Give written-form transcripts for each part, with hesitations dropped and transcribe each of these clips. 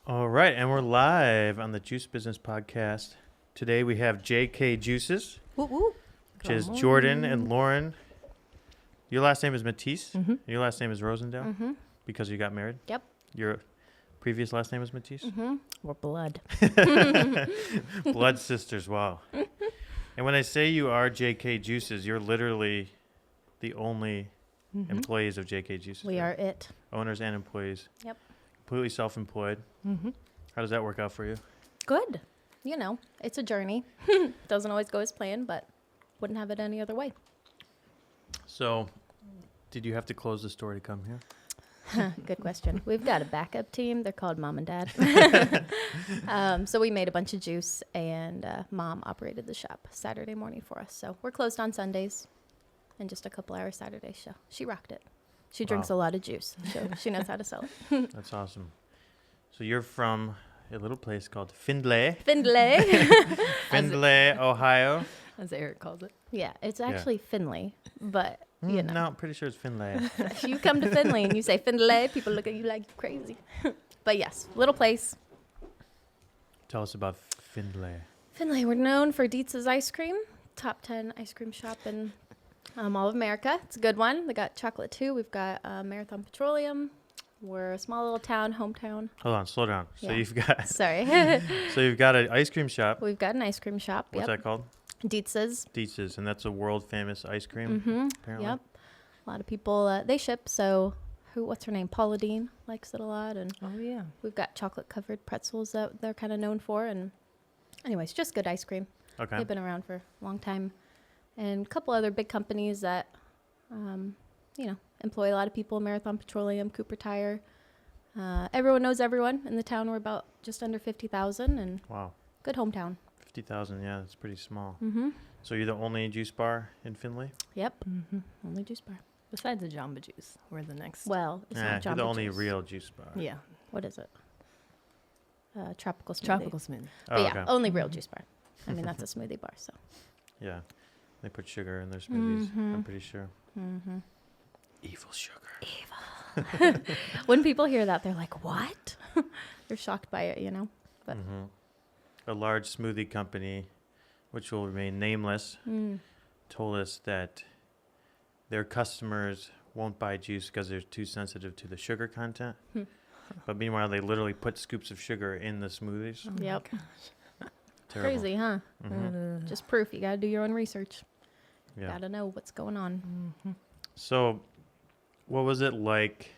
All right, and we're live on the Juice Business Podcast. Today we have JK Juices, Woo woo. which is Jordan and Lauren. Your last name is Mattice. Mm-hmm. Your last name is Rosendale Mm-hmm. because you got married. Yep. Your previous last name was Mattice. Mm-hmm. We're blood. Blood sisters. Wow. And when I say you are JK Juices, you're literally the only employees of JK Juices. We right? are it. Owners and employees. Yep. Completely self-employed. Mm-hmm. How does that work out for you? Good. You know, it's a journey. Doesn't always go as planned, but wouldn't have it any other way. So, did you have to close the store to come here? Good question. We've got a backup team. They're called Mom and Dad. So we made a bunch of juice, and Mom operated the shop Saturday morning for us. So we're closed on Sundays and just a couple hours Saturday. So she rocked it. She drinks a lot of juice. So she knows how to sell it. That's awesome. So you're from a little place called Findlay. Findlay. Findlay, Ohio. As Eric calls it. Yeah, it's actually Findlay, but you know. No, I'm pretty sure it's Findlay. If you come to Findlay and you say Findlay, people look at you like crazy. But yes, little place. Tell us about Findlay. Findlay, we're known for Dietz's ice cream. Top 10 ice cream shop in all of America. It's a good one. They got chocolate too. We've got Marathon Petroleum. We're a small little town, hometown. Hold on, slow down. So Yeah. you've got Sorry. you've got an ice cream shop. We've got an ice cream shop. What's Yep. that called? Dietz's. Dietz's, and that's a world famous ice cream. Mm-hmm. Apparently. Yep. A lot of people, they ship. So what's her name? Paula Dean likes it a lot. And Oh, yeah. we've got chocolate covered pretzels that they're kind of known for. And anyways, just good ice cream. Okay. They've been around for a long time. And a couple other big companies that, employ a lot of people. Marathon Petroleum, Cooper Tire. Everyone knows everyone in the town. We're about just under 50,000 and Wow. good hometown. 50,000. Yeah, that's pretty small. Mm-hmm. So you're the only juice bar in Findlay? Yep. Mm-hmm. Only juice bar. Besides the Jamba Juice, we're the next. Well, it's Yeah, not you're the Jamba only Juice. real juice bar. Yeah. What is it? Tropical smoothie. Tropical smoothie. But yeah, okay. only real juice bar. I mean, that's a smoothie bar, so. Yeah. They put sugar in their smoothies, I'm Mhm. pretty sure. Mm-hmm. Evil sugar. When people hear that, they're like, what? They're shocked by it, you know? But A large smoothie company, which will remain nameless, told us that their customers won't buy juice because they're too sensitive to the sugar content. But meanwhile, they literally put scoops of sugar in the smoothies. Oh my Yep. gosh. Terrible. Crazy, huh? Mhm. Just proof. You got to do your own research. Yeah. Got to know what's going on. So, what was it like?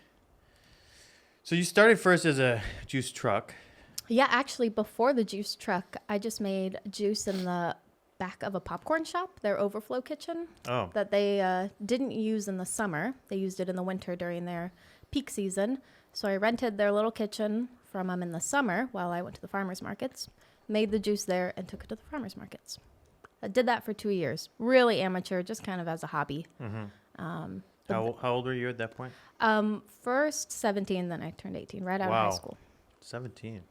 So you started first as a juice truck. Yeah, actually, before the juice truck, I just made juice in the back of a popcorn shop, their overflow kitchen, Oh, that they didn't use in the summer. They used it in the winter during their peak season. So I rented their little kitchen from them in the summer while I went to the farmers markets, made the juice there, and took it to the farmers markets. I did that for 2 years. Really amateur, just kind of as a hobby. how old were you at that point? First 17, then I turned 18, right out of Wow. high school. 17.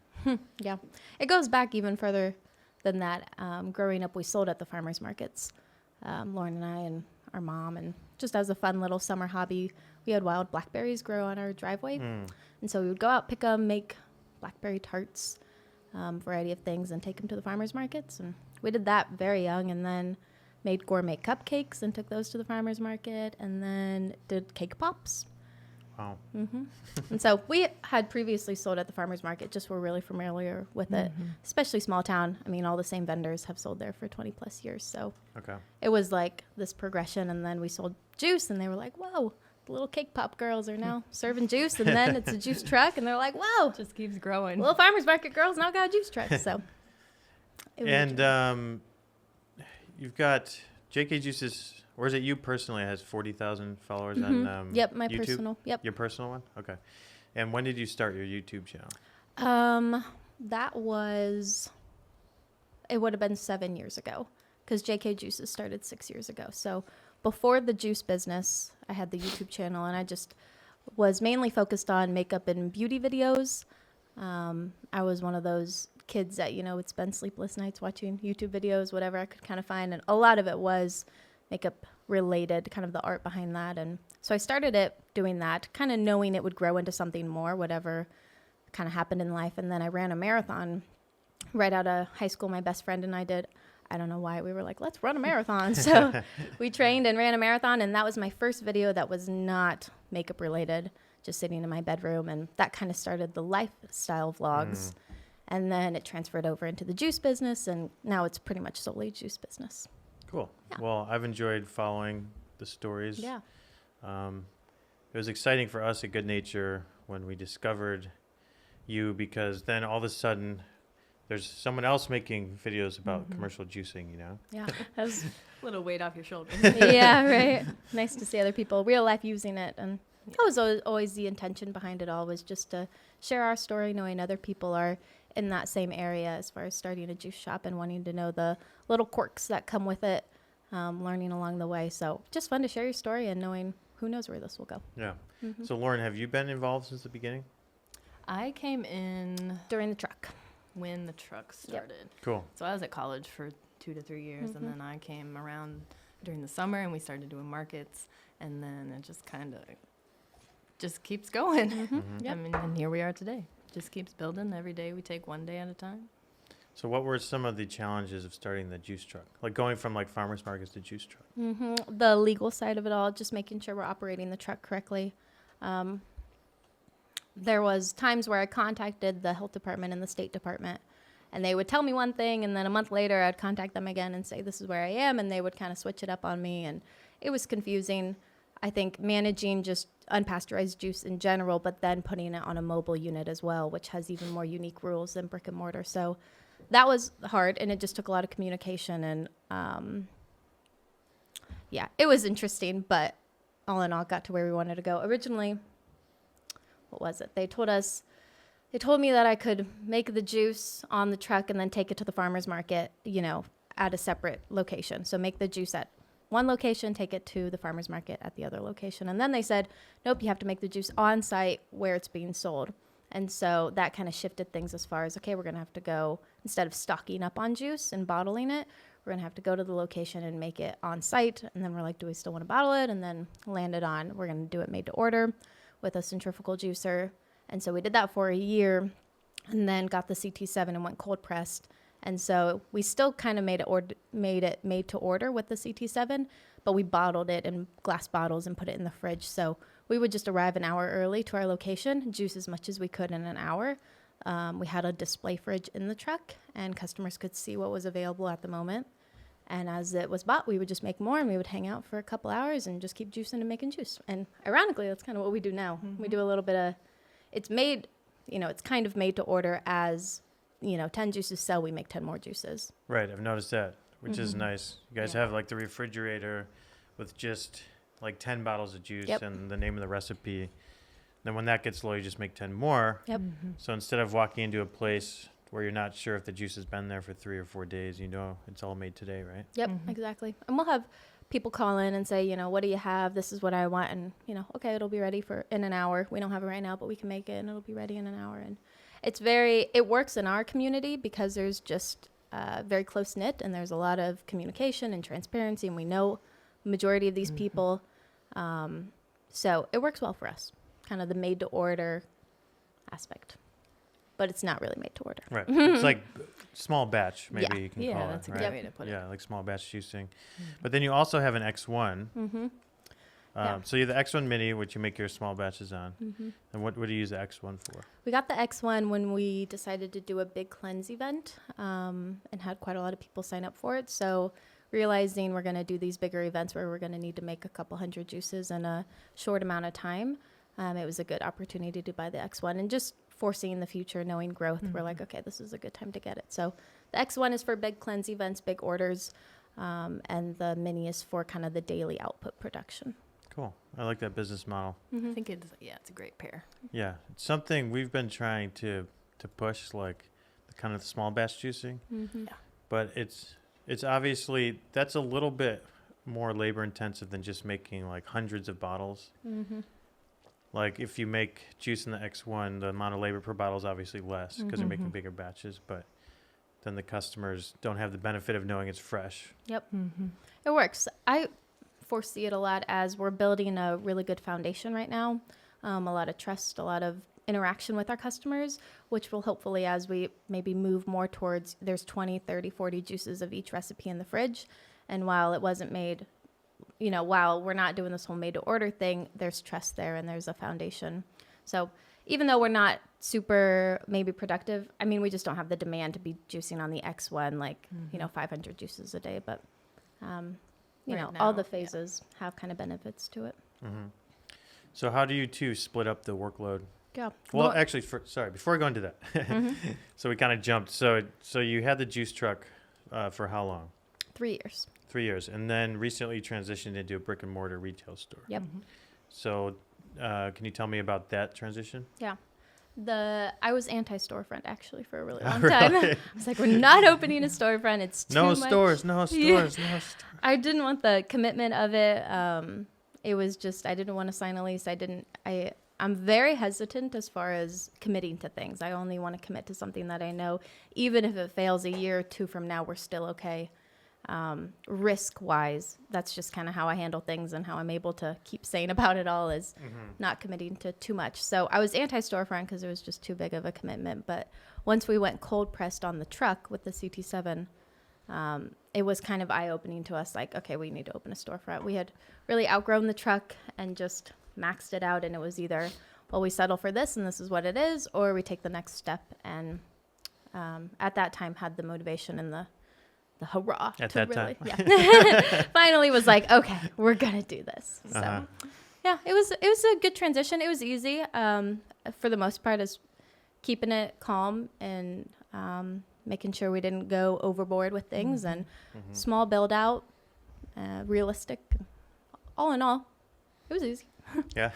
Yeah. It goes back even further than that. Growing up, we sold at the farmers markets. Lauren and I and our mom, and just as a fun little summer hobby, we had wild blackberries grow on our driveway. And so we would go out, pick them, make blackberry tarts, variety of things, and take them to the farmers markets. And we did that very young, and then made gourmet cupcakes and took those to the farmers market, and then did cake pops. Wow. And so we had previously sold at the farmers market, just were really familiar with it, especially small town. I mean, all the same vendors have sold there for 20 plus years. So Okay. it was like this progression. And then we sold juice, and they were like, whoa, the little cake pop girls are now serving juice. And then it's a juice truck, and they're like, whoa, Just keeps growing. little farmers market girls now got a juice truck. So it was a And journey. you've got JK Juices, or is it you personally has 40,000 followers on Yep, my YouTube? personal. Yep. Your personal one? Okay. And when did you start your YouTube channel? That was, it would have been 7 years ago, because JK Juices started 6 years ago. So before the juice business, I had the YouTube channel, and I just was mainly focused on makeup and beauty videos. I was one of those kids that, would spend sleepless nights watching YouTube videos, whatever I could kind of find. And a lot of it was makeup related, kind of the art behind that. And so I started it doing that, kind of knowing it would grow into something more, whatever kind of happened in life. And then I ran a marathon right out of high school. My best friend and I did. I don't know why we were like, let's run a marathon. So we trained and ran a marathon. And that was my first video that was not makeup related, just sitting in my bedroom. And that kind of started the lifestyle vlogs. And then it transferred over into the juice business. And now it's pretty much solely juice business. Cool. Yeah. Well, I've enjoyed following the stories. Yeah. It was exciting for us at Good Nature when we discovered you, because then all of a sudden there's someone else making videos about commercial juicing, you know? Yeah. That was, A little weight off your shoulders. yeah, right. Nice to see other people real life using it. And that was always the intention behind it all, was just to share our story, knowing other people are in that same area as far as starting a juice shop and wanting to know the little quirks that come with it, learning along the way. So just fun to share your story and knowing who knows where this will go. Yeah. So Lauren, have you been involved since the beginning? I came in During the truck. when the truck started. Cool. So I was at college for 2 to 3 years, and then I came around during the summer, and we started doing markets, and then it just kind of just keeps going. Yep. I mean, and here we are today. Just keeps building. Every day we take one day at a time. So what were some of the challenges of starting the juice truck? Like going from like farmers markets to juice truck? The legal side of it all, just making sure we're operating the truck correctly. There was times where I contacted the health department and the state department, and they would tell me one thing, and then a month later I'd contact them again and say, this is where I am, and they would kind of switch it up on me, and it was confusing. I think managing just unpasteurized juice in general, but then putting it on a mobile unit as well, which has even more unique rules than brick and mortar. So that was hard, and it just took a lot of communication, and yeah, it was interesting, but all in all, got to where we wanted to go. Originally, what was it? They told me that I could make the juice on the truck and then take it to the farmer's market, you know, at a separate location. So make the juice at one location, take it to the farmer's market at the other location. And then they said, nope, you have to make the juice on site where it's being sold. And so that kind of shifted things as far as, okay, we're going to have to go, instead of stocking up on juice and bottling it, we're going to have to go to the location and make it on site. And then we're like, do we still want to bottle it? And then land it on, we're going to do it made to order with a centrifugal juicer. And so we did that for a year, and then got the CT7 and went cold pressed. And so we still kind of made it made to order with the CT7, but we bottled it in glass bottles and put it in the fridge. So we would just arrive an hour early to our location, juice as much as we could in an hour. We had a display fridge in the truck, and customers could see what was available at the moment. And as it was bought, we would just make more, and we would hang out for a couple hours and just keep juicing and making juice. And ironically, that's kind of what we do now. We do a little bit of, it's made, you know, it's kind of made to order as, you know, 10 juices sell, we make 10 more juices. Right. I've noticed that, which is nice. You guys have like the refrigerator with just like 10 bottles of juice and the name of the recipe. Then when that gets low, you just make 10 more. Yep. So instead of walking into a place where you're not sure if the juice has been there for 3 or 4 days, you know, it's all made today, right? Yep, exactly. And we'll have people call in and say, you know, what do you have? This is what I want. And, you know, okay, it'll be ready in an hour. We don't have it right now, but we can make it and it'll be ready in an hour. And it works in our community because there's just very close knit, and there's a lot of communication and transparency, and we know the majority of these people. So it works well for us, kind of the made to order aspect. But it's not really made to order. Right. It's like small batch, maybe Yeah. you can Yeah, call that's it, a right? great way to put it. Yeah, like small batch juicing. But then you also have an X1. Yeah. So you have the X1 Mini, which you make your small batches on. And what do you use the X1 for? We got the X1 when we decided to do a big cleanse event, and had quite a lot of people sign up for it. So realizing we're going to do these bigger events where we're going to need to make a couple hundred juices in a short amount of time, it was a good opportunity to buy the X1. And just foreseeing the future, knowing growth, we're like, okay, this is a good time to get it. So the X1 is for big cleanse events, big orders, and the Mini is for kind of the daily output production. Cool. I like that business model. I think it's a great pair. Yeah. It's something we've been trying to push, like the kind of small batch juicing. But it's obviously, that's a little bit more labor intensive than just making like hundreds of bottles. Like if you make juice in the X1, the amount of labor per bottle is obviously less because they're making bigger batches, but then the customers don't have the benefit of knowing it's fresh. Yep. It works. I foresee it a lot as we're building a really good foundation right now. A lot of trust, a lot of interaction with our customers, which will hopefully, as we maybe move more towards, there's 20, 30, 40 juices of each recipe in the fridge. And while it wasn't made, while we're not doing this whole made to order thing, there's trust there and there's a foundation. So even though we're not super maybe productive, I mean, we just don't have the demand to be juicing on the X1, 500 juices a day. But, Right all now, the phases have kind of benefits to it. Mm-hmm. So how do you two split up the workload? Yeah. Well, actually, before I go into that, so we kind of jumped. So you had the juice truck for how long? 3 years. 3 years. And then recently transitioned into a brick and mortar retail store. Yep. So can you tell me about that transition? Yeah. I was anti-storefront actually for a really long time. I was like, we're not opening a storefront. It's too much. No stores. I didn't want the commitment of it. It was just, I didn't want to sign a lease. I'm very hesitant as far as committing to things. I only want to commit to something that I know, even if it fails a year or two from now, we're still okay. Risk-wise, that's just kind of how I handle things and how I'm able to keep sane about it all is not committing to too much. So I was anti-storefront because it was just too big of a commitment. But once we went cold pressed on the truck with the CT7, it was kind of eye-opening to us, like, okay, we need to open a storefront. We had really outgrown the truck and just maxed it out, and it was either, well, we settle for this and this is what it is, or we take the next step. And at that time had the motivation and the hurrah. Finally was like, okay, we're going to do this. So, yeah, it was a good transition. It was easy. For the most part, is keeping it calm and making sure we didn't go overboard with things and small build out, realistic. All in all, it was easy. Yeah.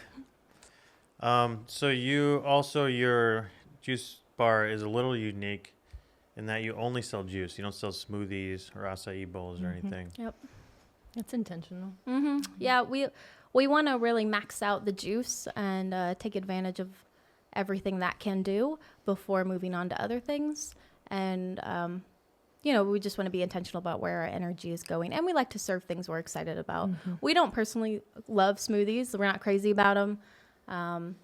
So your juice bar is a little unique in that you only sell juice. You don't sell smoothies or acai bowls or anything. Yep. It's intentional. Yeah, we want to really max out the juice and take advantage of everything that can do before moving on to other things. And, we just want to be intentional about where our energy is going. And we like to serve things we're excited about. We don't personally love smoothies. We're not crazy about them. And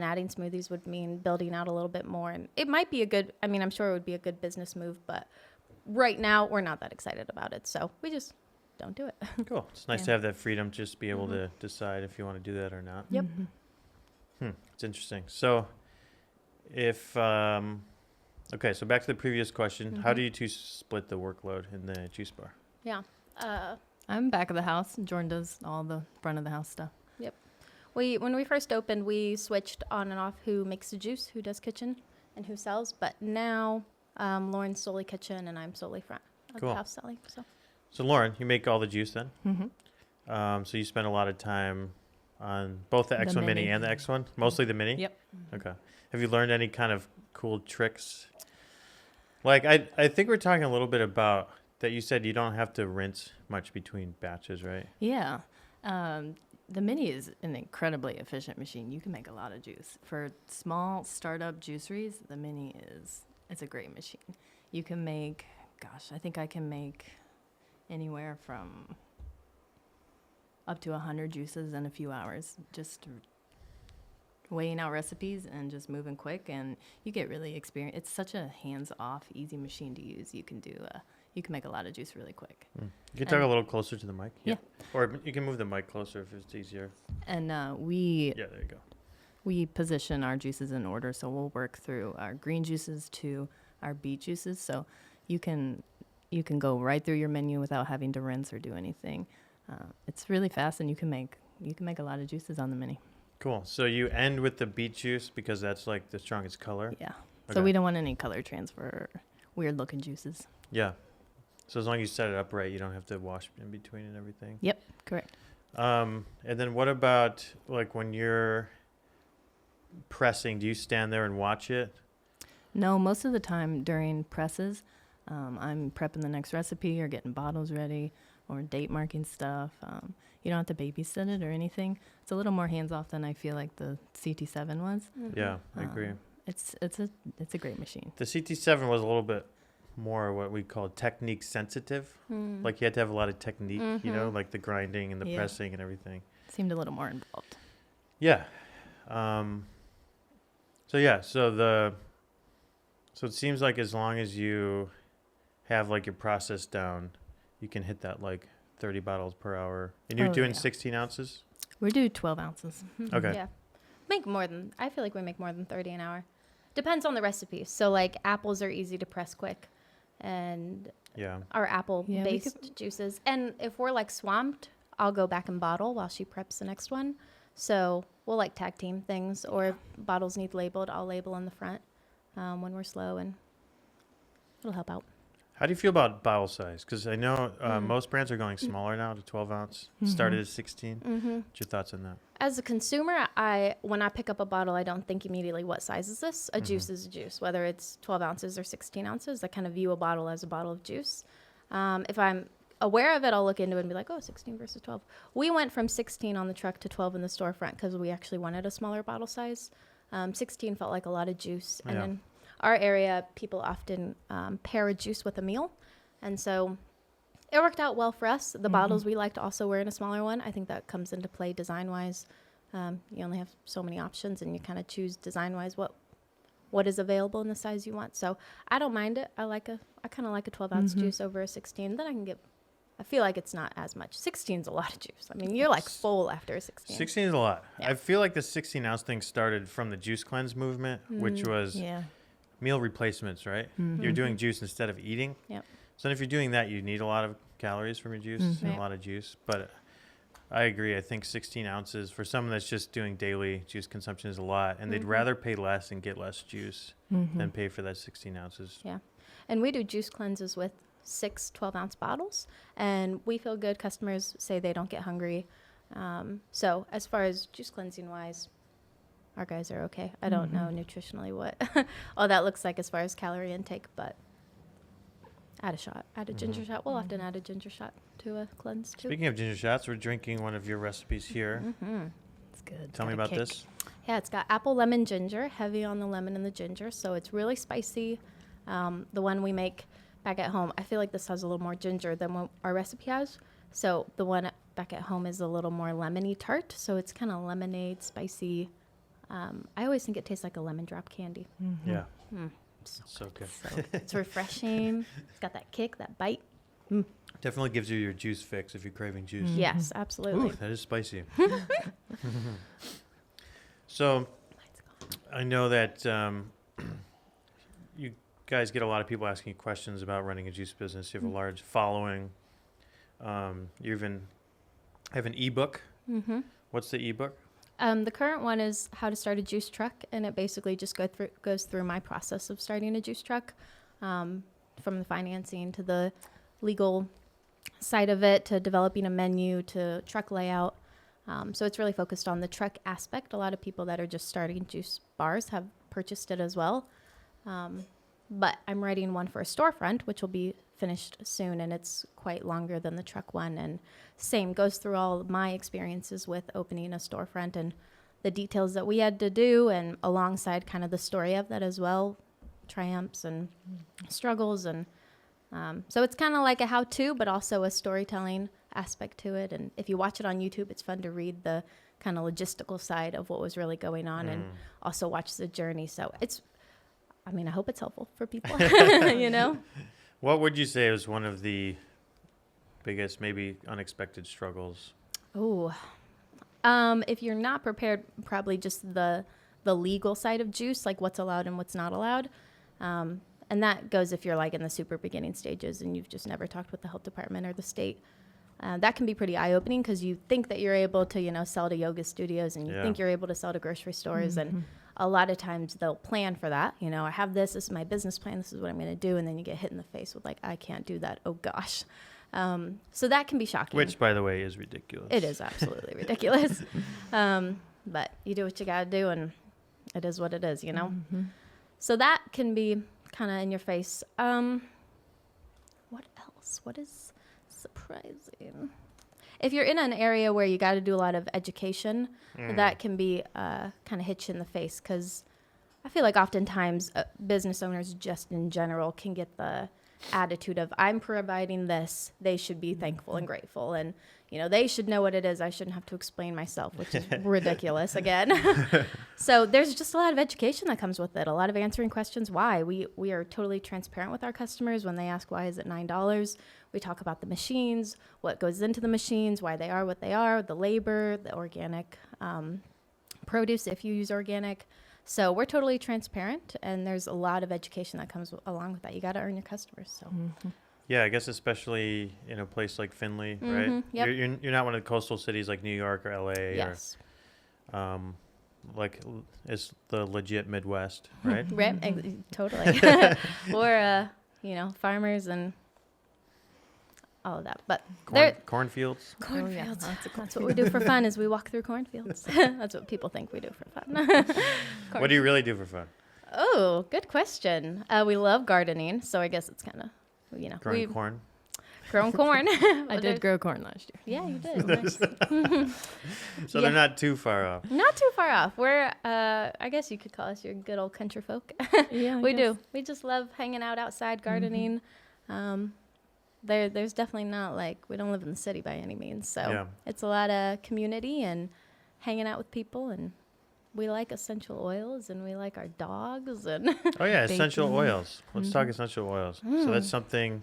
adding smoothies would mean building out a little bit more. And it might be I'm sure it would be a good business move. But right now, we're not that excited about it. So we just don't do it. Cool. It's nice to have that freedom, just be able to decide if you want to do that or not. Yep. It's interesting. So okay, so back to the previous question. How do you two split the workload in the juice bar? Yeah. I'm back of the house. Jordan does all the front of the house stuff. Yep. When we first opened, we switched on and off who makes the juice, who does kitchen, and who sells. But now Lauren's solely kitchen and I'm solely front of the house selling. So Lauren, you make all the juice then? So you spend a lot of time on both the X1 Mini and the X1? Mostly the Mini? Yep. Okay. Have you learned any kind of cool tricks? Like, I think we're talking a little bit about that you said you don't have to rinse much between batches, right? Yeah. The Mini is an incredibly efficient machine. You can make a lot of juice. For small startup juiceries, the Mini it's a great machine. You can make, I think I can make anywhere from up to 100 juices in a few hours, just weighing out recipes and just moving quick, and you get really experienced. It's such a hands-off, easy machine to use. You can make a lot of juice really quick. You can talk a little closer to the mic. Yeah. Or you can move the mic closer if it's easier. And there you go. We position our juices in order, so we'll work through our green juices to our beet juices. So you can go right through your menu without having to rinse or do anything. It's really fast, and you can make a lot of juices on the Mini. Cool. So you end with the beet juice because that's like the strongest color? Yeah. Okay. So we don't want any color transfer or weird looking juices. Yeah. So as long as you set it up right, you don't have to wash in between and everything. Yep, correct. And then what about like when you're pressing, do you stand there and watch it? No, most of the time during presses, I'm prepping the next recipe or getting bottles ready or date marking stuff. You don't have to babysit it or anything. It's a little more hands-off than I feel like the CT7 was. Yeah, I agree. It's a great machine. The CT7 was a little bit more what we call technique sensitive. Like you had to have a lot of technique, like the grinding and the pressing and everything. Seemed a little more involved. Yeah. So so it seems like as long as you have like your process down, you can hit that like 30 bottles per hour. And you're doing 16 ounces? We do 12 ounces. Okay. Yeah. I feel like we make more than 30 an hour. Depends on the recipe. So like apples are easy to press quick, and our apple-based juices. And if we're like swamped, I'll go back and bottle while she preps the next one. So we'll like tag team things, or if bottles need labeled, I'll label in the front when we're slow, and it'll help out. How do you feel about bottle size? Because I know most brands are going smaller now to 12 ounce. Started at 16. What's your thoughts on that? As a consumer, when I pick up a bottle, I don't think immediately, what size is this? A juice is a juice, whether it's 12 ounces or 16 ounces. I kind of view a bottle as a bottle of juice. If I'm aware of it, I'll look into it and be like, 16 versus 12. We went from 16 on the truck to 12 in the storefront because we actually wanted a smaller bottle size. 16 felt like a lot of juice. And in our area, people often pair a juice with a meal. And so it worked out well for us. The bottles we liked also were in a smaller one. I think that comes into play design-wise. You only have so many options, and you kind of choose design-wise what is available in the size you want. So I don't mind it. I kind of like a 12-ounce juice over a 16. Then I feel like it's not as much. 16 is a lot of juice. I mean, you're like full after a 16. 16 is a lot. Yeah. I feel like the 16-ounce thing started from the juice cleanse movement, which was meal replacements, right? You're doing juice instead of eating. Yep. So if you're doing that, you need a lot of calories from your juice and a lot of juice. But I agree. I think 16 ounces for someone that's just doing daily juice consumption is a lot. And they'd rather pay less and get less juice than pay for that 16 ounces. Yeah. And we do juice cleanses with 6 12-ounce bottles. And we feel good. Customers say they don't get hungry. So as far as juice cleansing wise, our guys are okay. I don't know nutritionally what all that looks like as far as calorie intake, but add a shot. Add a ginger shot. We'll often add a ginger shot to a cleanse too. Speaking of ginger shots, we're drinking one of your recipes here. It's good. Tell me about this. Yeah, it's got apple, lemon, ginger, heavy on the lemon and the ginger. So it's really spicy. The one we make back at home, I feel like this has a little more ginger than what our recipe has. So the one back at home is a little more lemony tart. So it's kind of lemonade, spicy. I always think it tastes like a lemon drop candy. Yeah. So good. It's refreshing. It's got that kick, that bite. Definitely gives you your juice fix if you're craving juice. Yes, absolutely. Ooh, that is spicy. So I know that you guys get a lot of people asking you questions about running a juice business. You have a large following. You even have an ebook. What's the ebook? The current one is How to Start a Juice Truck, and it basically just goes through my process of starting a juice truck, from the financing to the legal side of it, to developing a menu, to truck layout. So it's really focused on the truck aspect. A lot of people that are just starting juice bars have purchased it as well. But I'm writing one for a storefront, which will be finished soon, and it's quite longer than the truck one. And same, goes through all of my experiences with opening a storefront and the details that we had to do, and alongside kind of the story of that as well, triumphs and struggles. And so it's kind of like a how-to, but also a storytelling aspect to it. And if you watch it on YouTube, it's fun to read the kind of logistical side of what was really going on and also watch the journey. So I hope it's helpful for people, you know? What would you say was one of the biggest, maybe unexpected struggles? Oh, if you're not prepared, probably just the legal side of juice, like what's allowed and what's not allowed. And that goes if you're like in the super beginning stages and you've just never talked with the health department or the state. That can be pretty eye-opening because you think that you're able to, sell to yoga studios, and you think you're able to sell to grocery stores. And a lot of times they'll plan for that. I have this is my business plan. This is what I'm going to do. And then you get hit in the face with like, I can't do that. Oh gosh. So that can be shocking. Which, by the way, is ridiculous. It is absolutely ridiculous. But you do what you got to do, and it is what it is, So that can be kind of in your face. What else? What is surprising? If you're in an area where you got to do a lot of education, that can be kind of hit you in the face, because I feel like oftentimes business owners just in general can get the attitude of, I'm providing this, they should be thankful and grateful, and they should know what it is. I shouldn't have to explain myself, which is ridiculous again. So there's just a lot of education that comes with it, a lot of answering questions why. We are totally transparent with our customers when they ask why is it $9. We talk about the machines, what goes into the machines, why they are what they are, the labor, the organic produce if you use organic. So we're totally transparent, and there's a lot of education that comes along with that. You got to earn your customers. So. Yeah, I guess especially in a place like Findlay, right? Yep. You're not one of the coastal cities like New York or LA. Yes. Or, it's the legit Midwest, right? Right. Totally. We're farmers and all of that, but Cornfields. Cornfields. That's what we do for fun. Is we walk through cornfields. That's what people think we do for fun. What do you really do for fun? Oh, good question. We love gardening, so I guess it's kind of Growing corn. Grown corn. I did grow corn last year. Yeah, you did. Nice. So they're not too far off. Not too far off. We're, I guess you could call us your good old country folk. Yeah, we do. We just love hanging out outside, gardening. There's definitely not we don't live in the city by any means. So it's a lot of community and hanging out with people, and we like essential oils, and we like our dogs and Oh yeah, essential oils. Let's talk essential oils. So that's something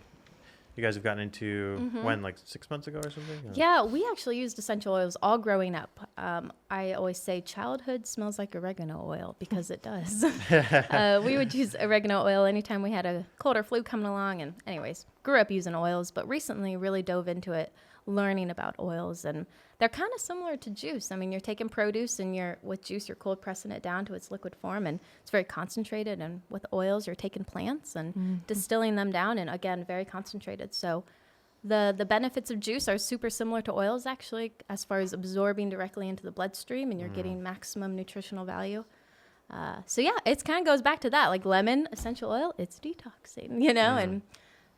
you guys have gotten into when, like 6 months ago or something? Or? Yeah, we actually used essential oils all growing up. I always say childhood smells like oregano oil because it does. We would use oregano oil anytime we had a cold or flu coming along. And anyways, grew up using oils, but recently really dove into it, learning about oils. And they're kind of similar to juice. I mean, you're taking produce and with juice, you're cold pressing it down to its liquid form, and it's very concentrated. And with oils, you're taking plants and distilling them down, and again, very concentrated. So the benefits of juice are super similar to oils, actually, as far as absorbing directly into the bloodstream, and you're getting maximum nutritional value. So yeah, it kind of goes back to that, like lemon essential oil, it's detoxing,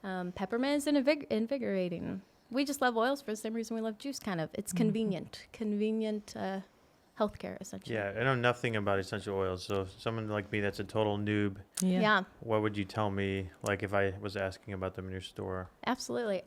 and peppermint is invigorating. We just love oils for the same reason we love juice, kind of. It's convenient healthcare, essentially. Yeah, I know nothing about essential oils. So someone like me that's a total noob, Yeah. what would you tell me, like if I was asking about them in your store? Absolutely.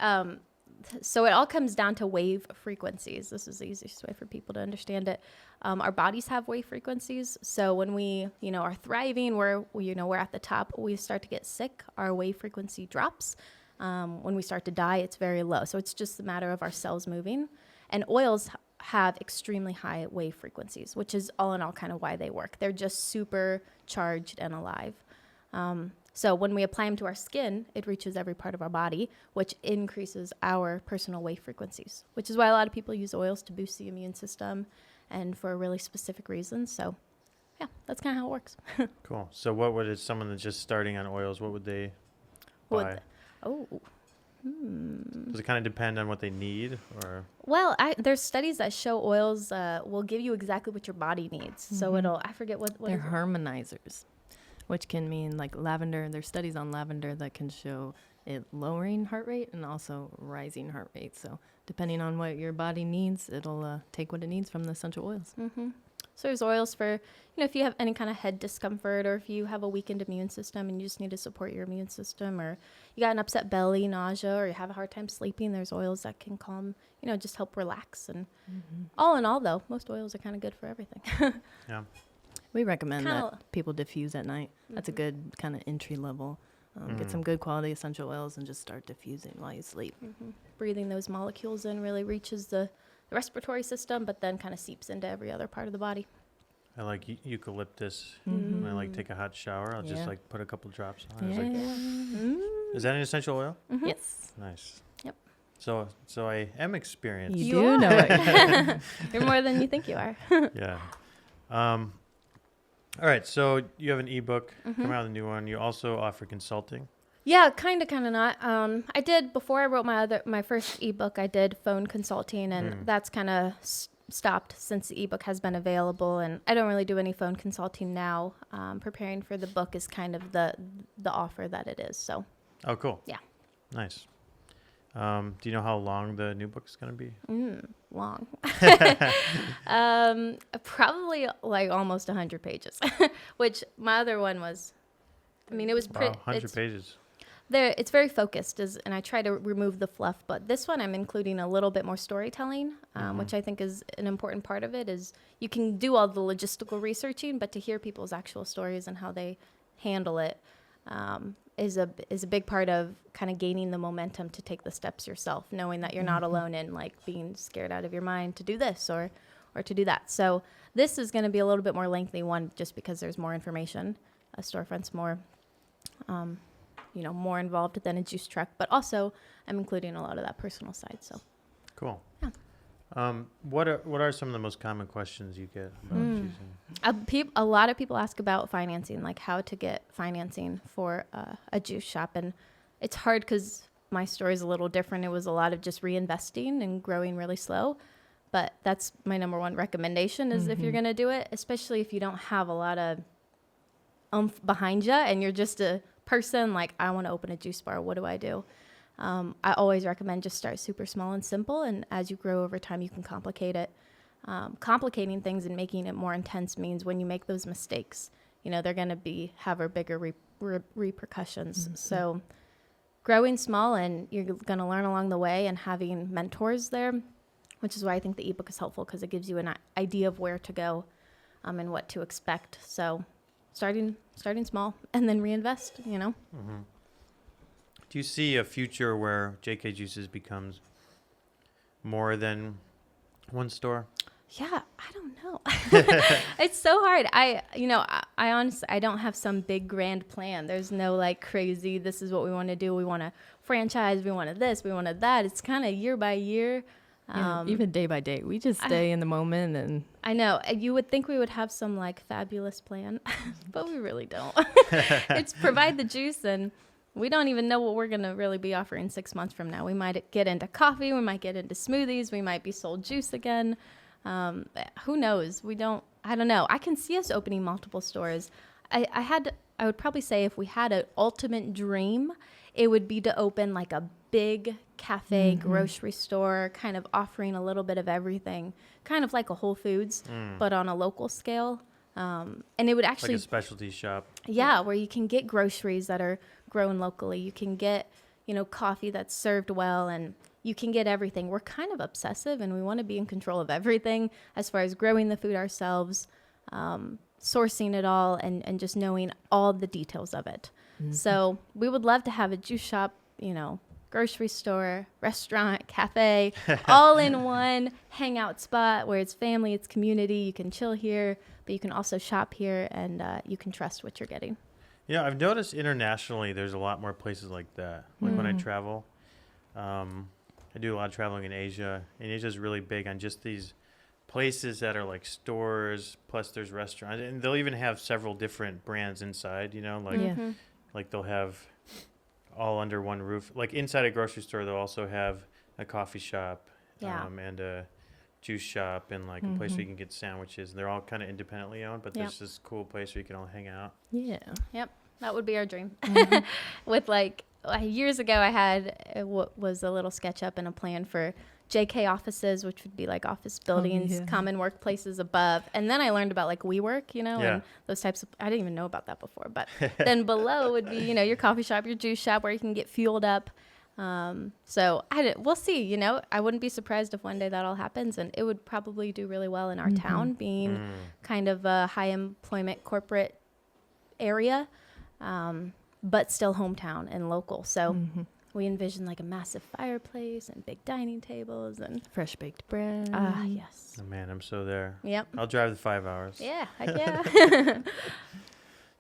So it all comes down to wave frequencies. This is the easiest way for people to understand it. Our bodies have wave frequencies. So when we, are thriving, we're at the top, we start to get sick, our wave frequency drops. When we start to die, it's very low. So it's just a matter of our cells moving. And oils have extremely high wave frequencies, which is all in all kind of why they work. They're just super charged and alive. So when we apply them to our skin, it reaches every part of our body, which increases our personal wave frequencies, which is why a lot of people use oils to boost the immune system and for really specific reasons. So yeah, that's kind of how it works. Cool. So what would someone that's just starting on oils, what would they buy? Does it kind of depend on what they need, or? Well, there's studies that show oils will give you exactly what your body needs. So I forget what they're harmonizers, which can mean like lavender. There's studies on lavender that can show it lowering heart rate and also rising heart rate. So depending on what your body needs, it'll take what it needs from the essential oils. So there's oils for, if you have any kind of head discomfort, or if you have a weakened immune system and you just need to support your immune system, or you got an upset belly, nausea, or you have a hard time sleeping, there's oils that can calm, just help relax. And all in all, though, most oils are kind of good for everything. Yeah. We recommend that people diffuse at night. That's a good kind of entry level. Get some good quality essential oils and just start diffusing while you sleep. Breathing those molecules in really reaches the respiratory system, but then kind of seeps into every other part of the body. I like eucalyptus. When I take a hot shower, I'll just put a couple drops on it. Is that an essential oil? Yes. Nice. Yep. So I am experienced. You do know it. You're more than you think you are. Yeah. All right. So you have an ebook coming out, a new one. You also offer consulting. Yeah, kind of not. I did, before I wrote my first ebook, I did phone consulting, and that's kind of stopped since the ebook has been available, and I don't really do any phone consulting now. Preparing for the book is kind of the offer that it is. So. Oh, cool. Yeah. Nice. Do you know how long the new book's going to be? Long. Probably like almost 100 pages, which my other one was, it was Wow, 100 pages. it's very focused, and I try to remove the fluff. But this one, I'm including a little bit more storytelling, which I think is an important part of it. Is you can do all the logistical researching, but to hear people's actual stories and how they handle it is a big part of kind of gaining the momentum to take the steps yourself, knowing that you're not alone in like being scared out of your mind to do this or to do that. So this is going to be a little bit more lengthy one, just because there's more information. A storefront's more, more involved than a juice truck, but also I'm including a lot of that personal side. So Cool. Yeah. What are some of the most common questions you get about juicing? A lot of people ask about financing, like how to get financing for a juice shop. And it's hard because my story is a little different. It was a lot of just reinvesting and growing really slow. But that's my number one recommendation is if you're going to do it, especially if you don't have a lot of behind you and you're just a person like, I want to open a juice bar. What do I do? I always recommend just start super small and simple. And as you grow over time, you can complicate it. Complicating things and making it more intense means when you make those mistakes, they're going to have a bigger repercussions. So growing small, and you're going to learn along the way, and having mentors there, which is why I think the ebook is helpful, because it gives you an idea of where to go and what to expect. So starting small and then reinvest, Do you see a future where JK Juices becomes more than one store? Yeah, I don't know. It's so hard. I honestly, I don't have some big grand plan. There's no like crazy, this is what we want to do. We want to franchise. We wanted this. We wanted that. It's kind of year by year. Even day by day. We just stay in the moment. And I know. You would think we would have some like fabulous plan, but we really don't. It's provide the juice, and we don't even know what we're going to really be offering 6 months from now. We might get into coffee. We might get into smoothies. We might be sold juice again. Who knows? I don't know. I can see us opening multiple stores. I would probably say if we had an ultimate dream, it would be to open like a big cafe, grocery store, kind of offering a little bit of everything, kind of like a Whole Foods, but on a local scale. And it would actually like a specialty shop. Yeah, where you can get groceries that are grown locally. You can get, coffee that's served well, and you can get everything. We're kind of obsessive, and we want to be in control of everything as far as growing the food ourselves, sourcing it all, and just knowing all the details of it. So we would love to have a juice shop, grocery store, restaurant, cafe, all in one hangout spot where it's family, it's community. You can chill here, but you can also shop here, and you can trust what you're getting. Yeah, I've noticed internationally there's a lot more places like that. Like when I travel, I do a lot of traveling in Asia, and Asia's really big on just these places that are like stores, plus there's restaurants, and they'll even have several different brands inside, like they'll have all under one roof. Like inside a grocery store, they'll also have a coffee shop and a juice shop and like a place where you can get sandwiches. And they're all kind of independently owned, but there's this cool place where you can all hang out. yeah. Yep, that would be our dream. With like years ago, I had what was a little sketch up and a plan for JK offices, which would be like office buildings, common workplaces above. And then I learned about like WeWork, and those types of, I didn't even know about that before. But then below would be, your coffee shop, your juice shop, where you can get fueled up. So we'll see, I wouldn't be surprised if one day that all happens, and it would probably do really well in our town, being kind of a high employment corporate area, but still hometown and local. So we envision like a massive fireplace and big dining tables and fresh baked bread. Yes. Oh man, I'm so there. Yep. I'll drive the 5 hours. Yeah. Heck yeah.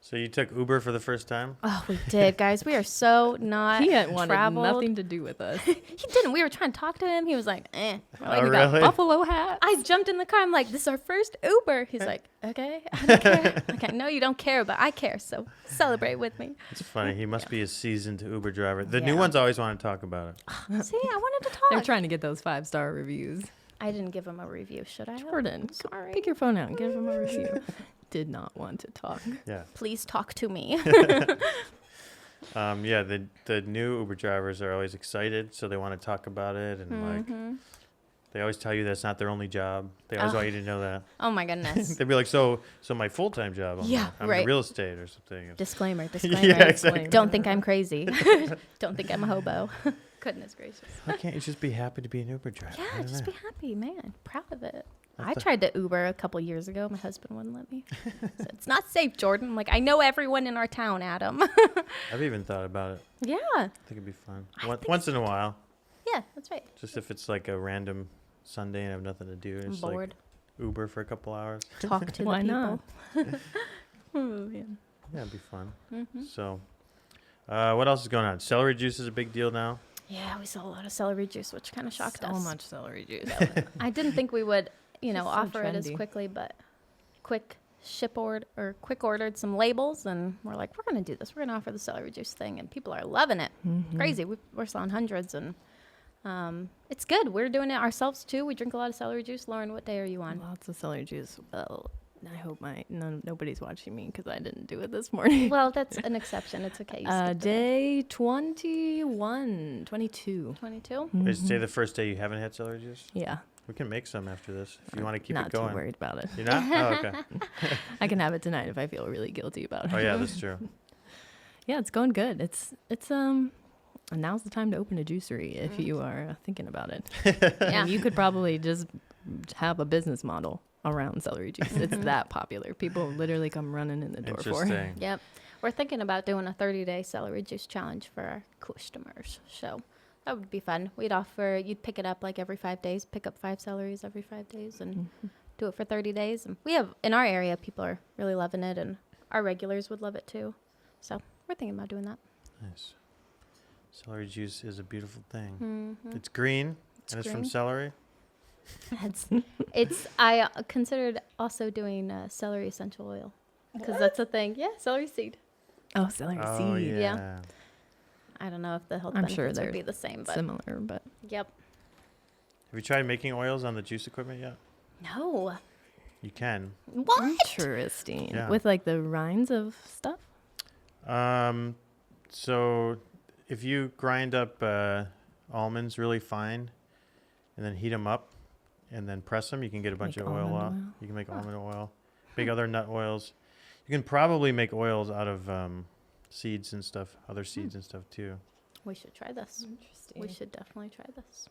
So you took Uber for the first time? Oh, we did, guys. We are so not He had wanted traveled. nothing to do with us. He didn't. We were trying to talk to him. He was like, eh. Oh, He got really? buffalo hats. I jumped in the car. I'm like, this is our first Uber. He's like, okay, I don't care. Like, I know you don't care, but I care. So celebrate with me. It's funny. He must be a seasoned Uber driver. The new Yeah. ones always want to talk about it. See, I wanted to They're talk. trying to get those 5-star reviews. I didn't give him a review. Should I? Jordan, Sorry. pick your phone out and give him a review. Did not want to talk. Yeah. Please talk to me. The new Uber drivers are always excited, so they want to talk about it and like They always tell you that's not their only job. They always want you to know that. Oh my goodness. They'd be like, so my full-time job, I'm right. in real estate or something. Disclaimer. Yeah, exactly. Don't think I'm crazy. Don't think I'm a hobo. Goodness gracious. Why can't you just be happy to be an Uber driver? I Yeah, don't just know. be happy, man. Proud of it. That's I tried to Uber a couple years ago. My husband wouldn't let me. Said, it's not safe, Jordan. I'm like, I know everyone in our town, Adam. I've even thought about it. Yeah. I think it'd be fun. I think Once in a while. Yeah, that's right. Just if it's like a random Sunday and I have nothing to do. I'm Just bored. like Uber for a couple hours. Talk to Why the not? people. Oh, man. Yeah, it'd be fun. Mm-hmm. So, what else is going on? Celery juice is a big deal now. Yeah, we saw a lot of celery juice, which kind of shocked So us. much celery juice. I didn't think we would, It's just so offer it as trendy. quickly, but quick ordered some labels, and we're like, we're going to do this. We're going to offer the celery juice thing, and people are loving it. Mhm. Crazy. We're selling hundreds, and it's good. We're doing it ourselves, too. We drink a lot of celery juice. Lauren, what day are you on? Lots of celery juice. Well, I hope nobody's watching me because I didn't do it this morning. Well, that's an exception. It's okay. You skipped it. Day 21, 22. 22? Is today the first day you haven't had celery juice? Yeah. We can make some after this if you want to keep Not it going. too worried about it. You're not? Oh, okay. I can have it tonight if I feel really guilty about it. Oh, yeah, that's true. Yeah, it's going good. It's now's the time to open a juicery if you are thinking about it. Yeah. And you could probably just have a business model around celery juice. It's that popular. People literally come running in the door for it. Interesting. Yep. We're thinking about doing a 30-day celery juice challenge for our customers. So that would be fun. You'd pick it up like every 5 days, pick up 5 celeries every 5 days and do it for 30 days. And we have, in our area, people are really loving it, and our regulars would love it too. So we're thinking about doing that. Nice. Celery juice is a beautiful thing. Mm-hmm. It's green, It's and it's from green. celery. I considered also doing celery essential oil because that's a thing. Yeah, celery seed. Oh, celery Oh, seed. yeah. I don't know if the health I'm sure benefits would they're be the same, but Similar, but yep. Have you tried making oils on the juice equipment yet? No. You can. What? interesting. Yeah. With like the rinds of stuff. So if you grind up almonds really fine and then heat them up and then press them, you can get a bunch Make of oil almond off. oil? You can make almond oil. Make other nut oils. You can probably make oils out of seeds and stuff, other seeds and stuff too. We should try this. Interesting. We should definitely try this.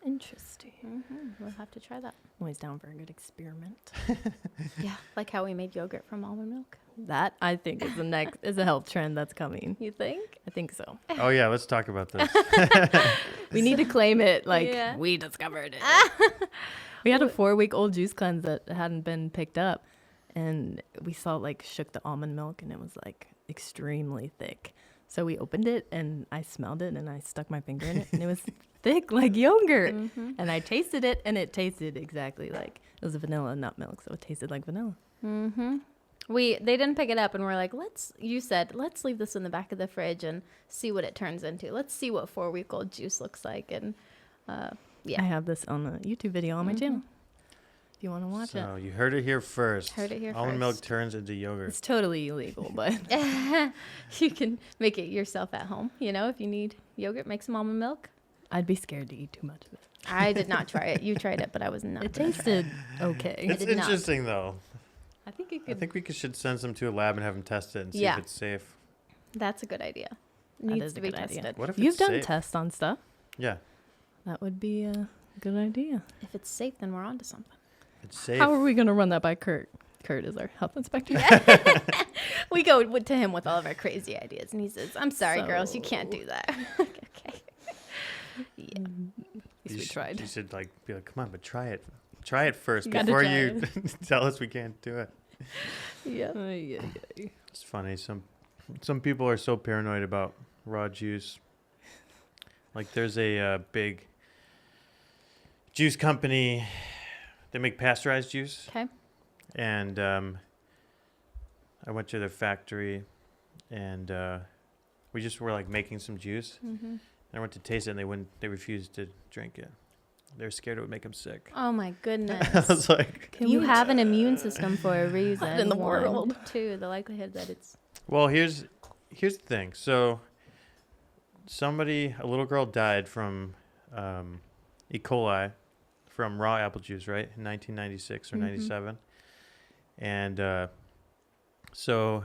Interesting. We'll have to try that. Always down for a good experiment. Yeah, like how we made yogurt from almond milk. That I think is the next is a health trend that's coming. You think? I think so. Oh yeah, let's talk about this. We need to claim it like Yeah. we discovered it. We had a 4-week-old juice cleanse that hadn't been picked up, and we saw shook the almond milk, and it was extremely thick. So we opened it, and I smelled it, and I stuck my finger in it, and it was thick like yogurt. And I tasted it, and it tasted exactly like it was a vanilla nut milk, so it tasted like vanilla. They didn't pick it up, and we're like, let's leave this in the back of the fridge and see what it turns into. Let's see what 4-week-old juice looks like. And yeah. I have this on a YouTube video on my channel. If you want to watch it. So you heard it here first. Heard it here Almond milk first. turns into yogurt. It's totally illegal, but You can make it yourself at home. If you need yogurt, make some almond milk. I'd be scared to eat too much of it. I did not try it. You tried it, but I was not. It gonna try tasted okay. It's did not. interesting though. I think it I think we should send some to a lab and have them test it and see Yeah. if it's safe. That's a good idea. That Needs is to a be good idea. tested. What if You've it's done safe? tests on stuff. Yeah, That would be a good idea. If it's safe, then we're on to something. it's safe. How are we going to run that by Kurt? Kurt is our health inspector. We go to him with all of our crazy ideas, and he says, "I'm sorry, girls, you can't So- do that." Okay. Yeah. At least we tried. You should be like, come on, but try it. Try it first Gotta before try you tell us we can't do it. Yeah. It's funny. Some people are so paranoid about raw juice. Like there's a big juice company. They make pasteurized juice, Okay. and I went to their factory, and we just were making some juice. Mm-hmm. I went to taste it, and they refused to drink it. They're scared it would make them sick. Oh my I goodness. was like, You have an immune system for a reason. in the 1, world? 2, the likelihood that it's well, here's the thing. So, a little girl died from E. coli from raw apple juice, right, in 1996 or 97. And so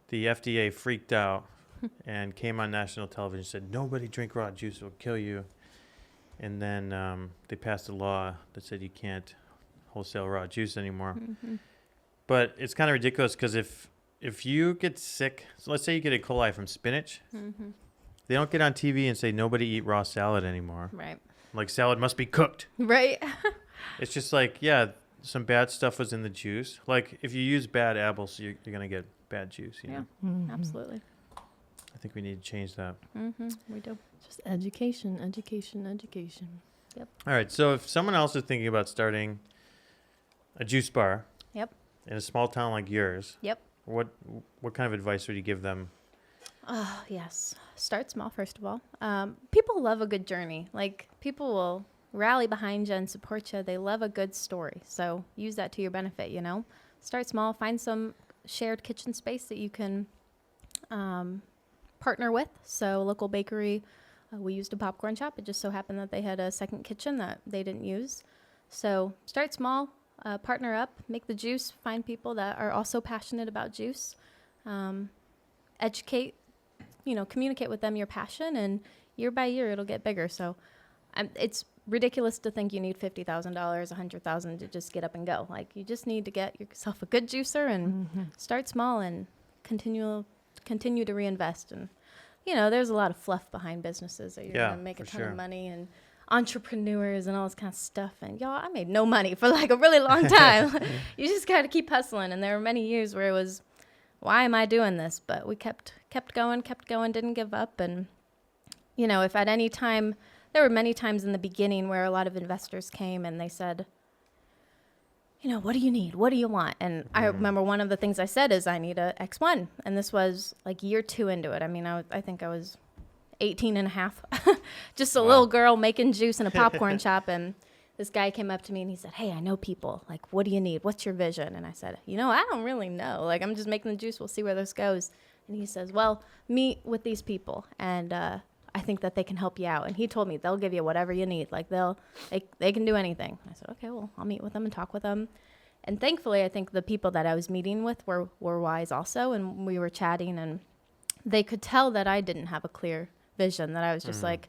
the FDA freaked out and came on national television and said, nobody drink raw juice, it'll kill you. And then they passed a law that said you can't wholesale raw juice anymore. But it's kind of ridiculous because if you get sick, so let's say you get E. coli from spinach, they don't get on TV and say nobody eat raw salad anymore. Right. Like salad must be cooked. Right. It's just like, yeah, some bad stuff was in the juice. Like if you use bad apples, you're going to get bad juice. You know? Absolutely. I think we need to change that. We do. Just education, education, education. Yep. All right. So if someone else is thinking about starting a juice bar Yep. in a small town like yours, Yep. what kind of advice would you give them? Oh, yes. Start small, first of all. People love a good journey. Like, people will rally behind you and support you. They love a good story. So use that to your benefit, you know. Start small. Find some shared kitchen space that you can partner with. So local bakery, we used a popcorn shop. It just so happened that they had a second kitchen that they didn't use. So start small, partner up, make the juice, find people that are also passionate about juice, educate, communicate with them your passion, and year by year it'll get bigger. So it's ridiculous to think you need $50,000, $100,000 to just get up and go. Like, you just need to get yourself a good juicer and start small and continue to reinvest. And there's a lot of fluff behind businesses that you're gonna make a ton of money, and entrepreneurs and all this kind of stuff. And y'all, I made no money for like a really long time. You just got to keep hustling. And there were many years where it was, why am I doing this? But we kept going, didn't give up. And if at any time, there were many times in the beginning where a lot of investors came and they said, what do you need? What do you want? And I remember one of the things I said is, I need a X1. And this was like year 2 into it. I mean, I think I was 18 and a half, just a little girl making juice in a popcorn shop. And this guy came up to me and he said, hey, I know people. Like, what do you need? What's your vision? And I said, I don't really know. Like, I'm just making the juice. We'll see where this goes. And he says, well, meet with these people. And I think that they can help you out. And he told me they'll give you whatever you need. Like, they can do anything. I said, okay, well, I'll meet with them and talk with them. And thankfully, I think the people that I was meeting with were wise also. And we were chatting, and they could tell that I didn't have a clear vision, that I was just like,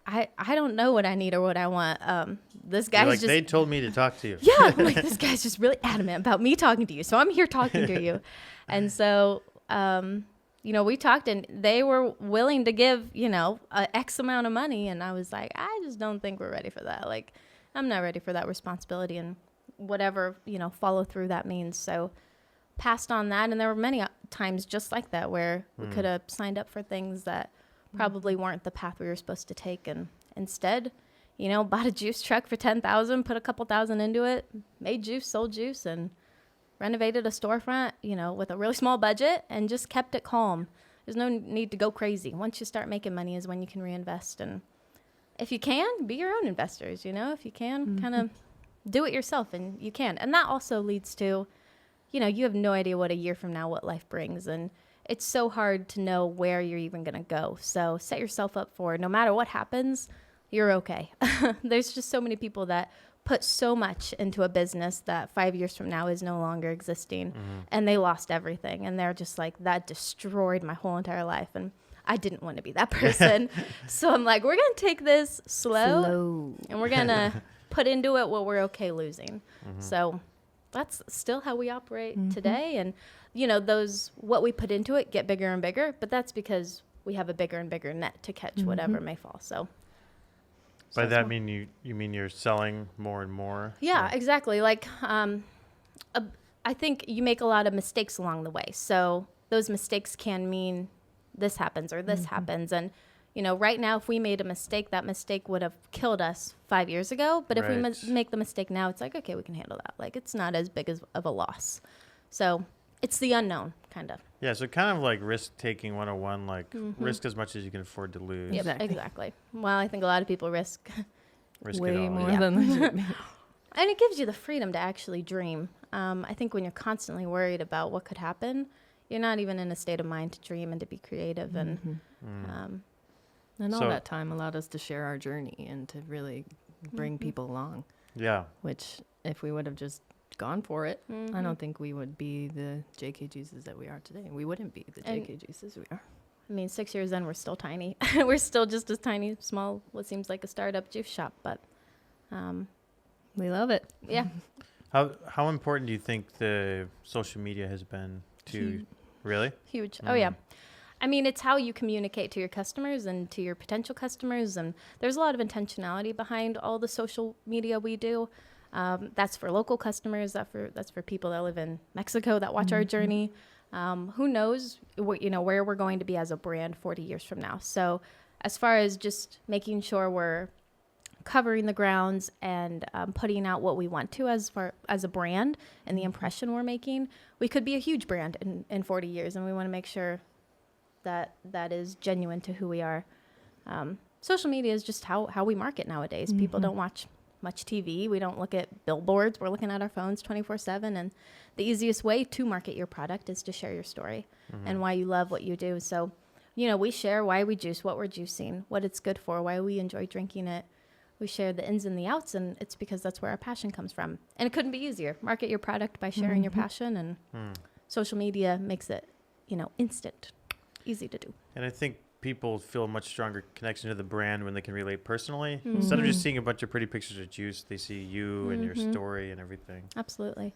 I don't know what I need or what I want. This guy's like, just, they told me to talk to you. Yeah, I'm like, this guy's just really adamant about me talking to you, so I'm here talking to you. And so, we talked, and they were willing to give, a X amount of money, and I was like, I just don't think we're ready for that. Like, I'm not ready for that responsibility and whatever, follow through that means. So passed on that, and there were many times just like that where we could have signed up for things that probably weren't the path we were supposed to take, and instead, bought a juice truck for $10,000, put a couple thousand into it, made juice, sold juice, and renovated a storefront, with a really small budget, and just kept it calm. There's no need to go crazy. Once you start making money is when you can reinvest, and if you can, be your own investors. If you can, kind of do it yourself, and you can. And that also leads to, you have no idea what a year from now, what life brings, and it's so hard to know where you're even going to go. So set yourself up for, no matter what happens, you're okay. There's just so many people that put so much into a business that 5 years from now is no longer existing, and they lost everything. And they're just like, that destroyed my whole entire life. And I didn't want to be that person. So I'm like, we're going to take this slow, and we're going to put into it what we're okay losing. So that's still how we operate today. And what we put into it get bigger and bigger, but that's because we have a bigger and bigger net to catch whatever may fall. So by that you mean you're selling more and more? Yeah, exactly. Like, I think you make a lot of mistakes along the way. So those mistakes can mean this happens or this happens. And, right now, if we made a mistake, that mistake would have killed us 5 years ago. But if we make the mistake now, it's like, okay, we can handle that. Like, it's not as big of a loss. So it's the unknown, kind of. Yeah, so kind of like risk-taking 101, like risk as much as you can afford to lose. Yep, exactly. Well, I think a lot of people risk way more yeah. than they should be. And it gives you the freedom to actually dream. I think when you're constantly worried about what could happen, you're not even in a state of mind to dream and to be creative. And and all that time allowed us to share our journey and to really bring people along, Yeah. which if we would have just gone for it, I Mhm. don't think we would be the JK Juices that we are today. We wouldn't be the And- JK Juices we are. I mean, 6 years in, we're still tiny. We're still just as tiny, small, what seems like a startup juice shop, but We love it. yeah. How important do you think the social media has been to Huge. really? Huge. Oh, yeah. Mm. I mean, it's how you communicate to your customers and to your potential customers. And there's a lot of intentionality behind all the social media we do. That's for local customers. That's for people that live in Mexico that watch our journey. Who knows, where we're going to be as a brand 40 years from now. So as far as just making sure we're covering the grounds and putting out what we want to as a brand and the impression we're making, we could be a huge brand in 40 years. And we want to make sure that is genuine to who we are. Social media is just how we market nowadays. People don't watch much TV. We don't look at billboards. We're looking at our phones 24/7. And the easiest way to market your product is to share your story and why you love what you do. So, we share why we juice, what we're juicing, what it's good for, why we enjoy drinking it. We share the ins and the outs, and it's because that's where our passion comes from. And it couldn't be easier. Market your product by sharing your passion, and social media makes it, instant, easy to do. And I think people feel a much stronger connection to the brand when they can relate personally. Instead of just seeing a bunch of pretty pictures of juice, they see you and your story and everything. Absolutely.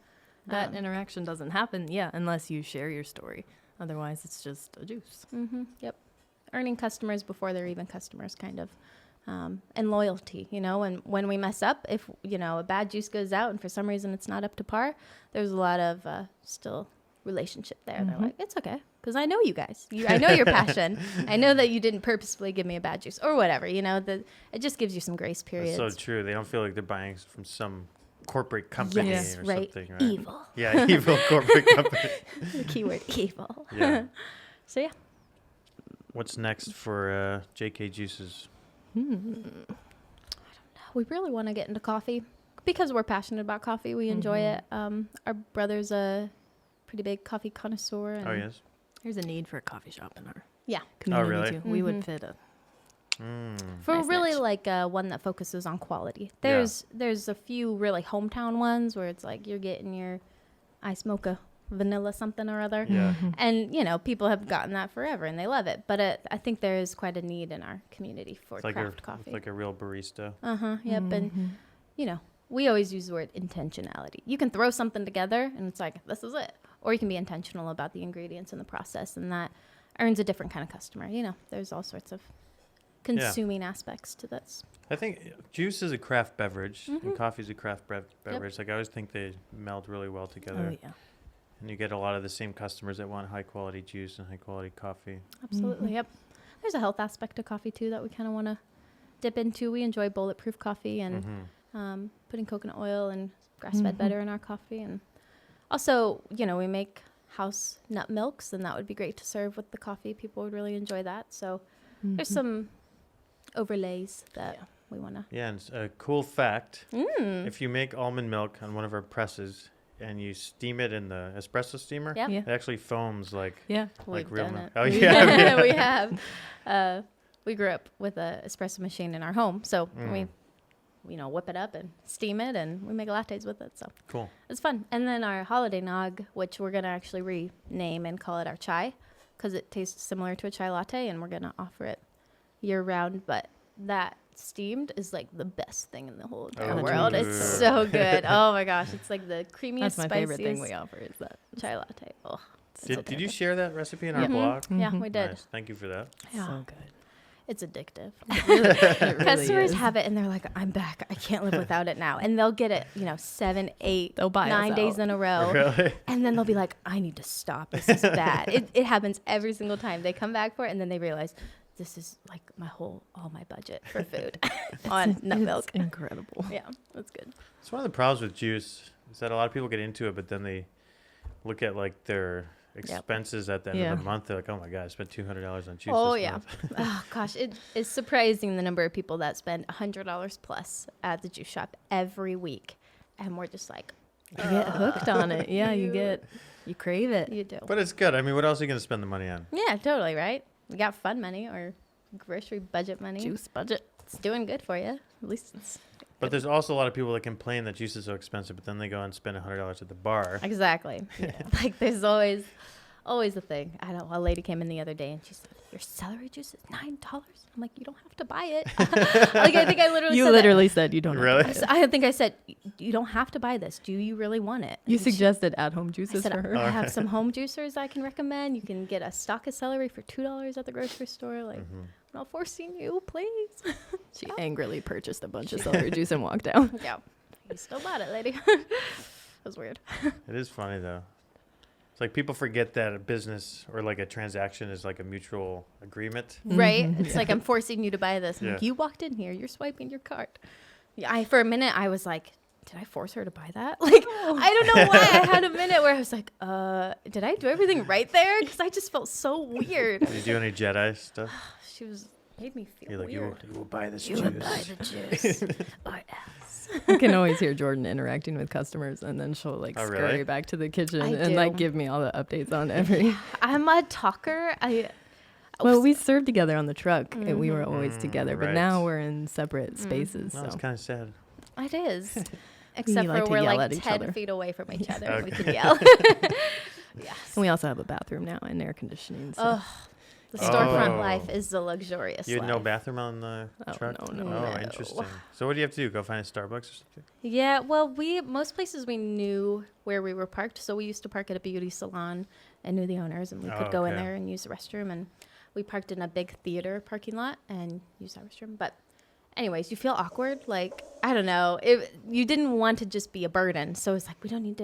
That interaction doesn't happen, unless you share your story. Otherwise, it's just a juice. Yep. Earning customers before they're even customers, kind of. And loyalty, and when we mess up, if, a bad juice goes out and for some reason it's not up to par, there's a lot of still relationship there. They're like, it's okay, because I know you guys. I know your passion. I know that you didn't purposefully give me a bad juice or whatever, it just gives you some grace periods. That's so true. They don't feel like they're buying from some corporate company Yes, or right. something, right? Evil. Yeah, evil corporate company. The keyword evil. Yeah. So, yeah. What's next for JK Juices? We really want to get into coffee because we're passionate about coffee. We enjoy it. Our brother's a pretty big coffee connoisseur. And Oh, yes. There's a need for a coffee shop in our Yeah. community, really? too. We would fit a... For Nice really niche. like one that focuses on quality. There's a few really hometown ones where it's like you're getting your iced mocha vanilla something or other. Yeah. And, people have gotten that forever and they love it. But I think there is quite a need in our community for It's like craft it's coffee. like a real barista. Yep. And, we always use the word intentionality. You can throw something together and it's like, this is it. Or you can be intentional about the ingredients and the process, and that earns a different kind of customer. There's all sorts of consuming aspects to this. I think juice is a craft beverage and coffee is a craft beverage. Like I always think they meld really well together. Oh, yeah. And you get a lot of the same customers that want high quality juice and high quality coffee. Absolutely. Yep. There's a health aspect to coffee too that we kind of want to dip into. We enjoy bulletproof coffee and putting coconut oil and grass-fed butter in our coffee. And also, we make house nut milks, and that would be great to serve with the coffee. People would really enjoy that. So there's some overlays that we want to. Yeah, and a cool fact, if you make almond milk on one of our presses and you steam it in the espresso steamer, Yeah. Yeah. it actually foams like Yeah. like We've real done milk. it. Oh, yeah. We have. We grew up with a espresso machine in our home, so we whip it up and steam it, and we make lattes with it. So Cool. it's fun. And then our holiday nog, which we're gonna actually rename and call it our chai, because it tastes similar to a chai latte, and we're gonna offer it year round. But that steamed is like the best thing in the whole entire Oh, world. dude. It's so good. Oh my gosh, it's like the creamiest, That's my favorite thing spiciest we offer is that. chai latte. Oh, Did you share that recipe in our Yeah. blog? yeah, we did. Nice. Thank you for that. Yeah. So good. It's addictive. It really Customers is. have it and they're like, I'm back. I can't live without it now. And they'll get it, 7, 8, They'll buy us 9 days out. in a row. Really? And then they'll be like, I need to stop. This is bad. It happens every single time. They come back for it and then they realize this is like all my budget for food on nut milk. It's incredible. Yeah, that's good. It's one of the problems with juice is that a lot of people get into it, but then they look at like their expenses at the end of the month. They're like, oh my God, I spent $200 on juice. Oh, this yeah. month. Oh, gosh. It is surprising the number of people that spend $100 plus at the juice shop every week. And we're just like, You get hooked on it. Yeah, you crave it. you do. But it's good. I mean, what else are you going to spend the money on? Yeah, totally, right? We got fun money or grocery budget money. Juice budget. It's doing good for you. At least it's But there's also a lot of people that complain that juice is so expensive, but then they go and spend $100 at the bar. Exactly. Yeah. Like there's always a thing. I know a lady came in the other day and she said, "Your celery juice is $9." I'm like, "You don't have to buy it." Like I think I literally You said literally said you don't. Really? Have to buy it. I think I said, "You don't have to buy this. Do you really want it?" You And she- suggested at-home I juices said, for her. I have some home juicers I can recommend. You can get a stock of celery for $2 at the grocery store. Like, Mm-hmm. I'm not forcing you, please. She angrily purchased a bunch of celery juice and walked out. Yeah. You still bought it, lady. That was weird. It is funny though. It's like people forget that a business or like a transaction is like a mutual agreement. Right? Mhm. It's like, I'm forcing you to buy this. I'm like, Yeah. you walked in here. You're swiping your card. Yeah, for a minute, I was like, did I force her to buy that? Like, I don't know why. I had a minute where I was like, did I do everything right there? Because I just felt so weird. Do you do any Jedi stuff? She made me feel You're like, weird. you will buy this You juice. would buy the juice. Or else. I can always hear Jordan interacting with customers, and then she'll like Oh, scurry really? back to the kitchen I and like do. give me all the updates on every. I'm a talker. Well, we served together on the truck, and we were Mhm. always together, but right. now we're in separate spaces. No, it's So kind of sad. It is. Except like for to we're yell like at each 10 other. feet away from each other. Okay. We can yell. Yes. and we also have a bathroom now and air conditioning. So. Ugh, the storefront Oh. life is the luxurious You had no life. bathroom on the Oh, truck? no. Oh, No. interesting. So what do you have to do? Go find a Starbucks or something? Yeah, well, most places we knew where we were parked. So we used to park at a beauty salon and knew the owners, and we could go in Okay. there and use the restroom. And we parked in a big theater parking lot and used that restroom. But anyways, you feel awkward. Like, I don't know. You didn't want to just be a burden. So it's like, I don't need to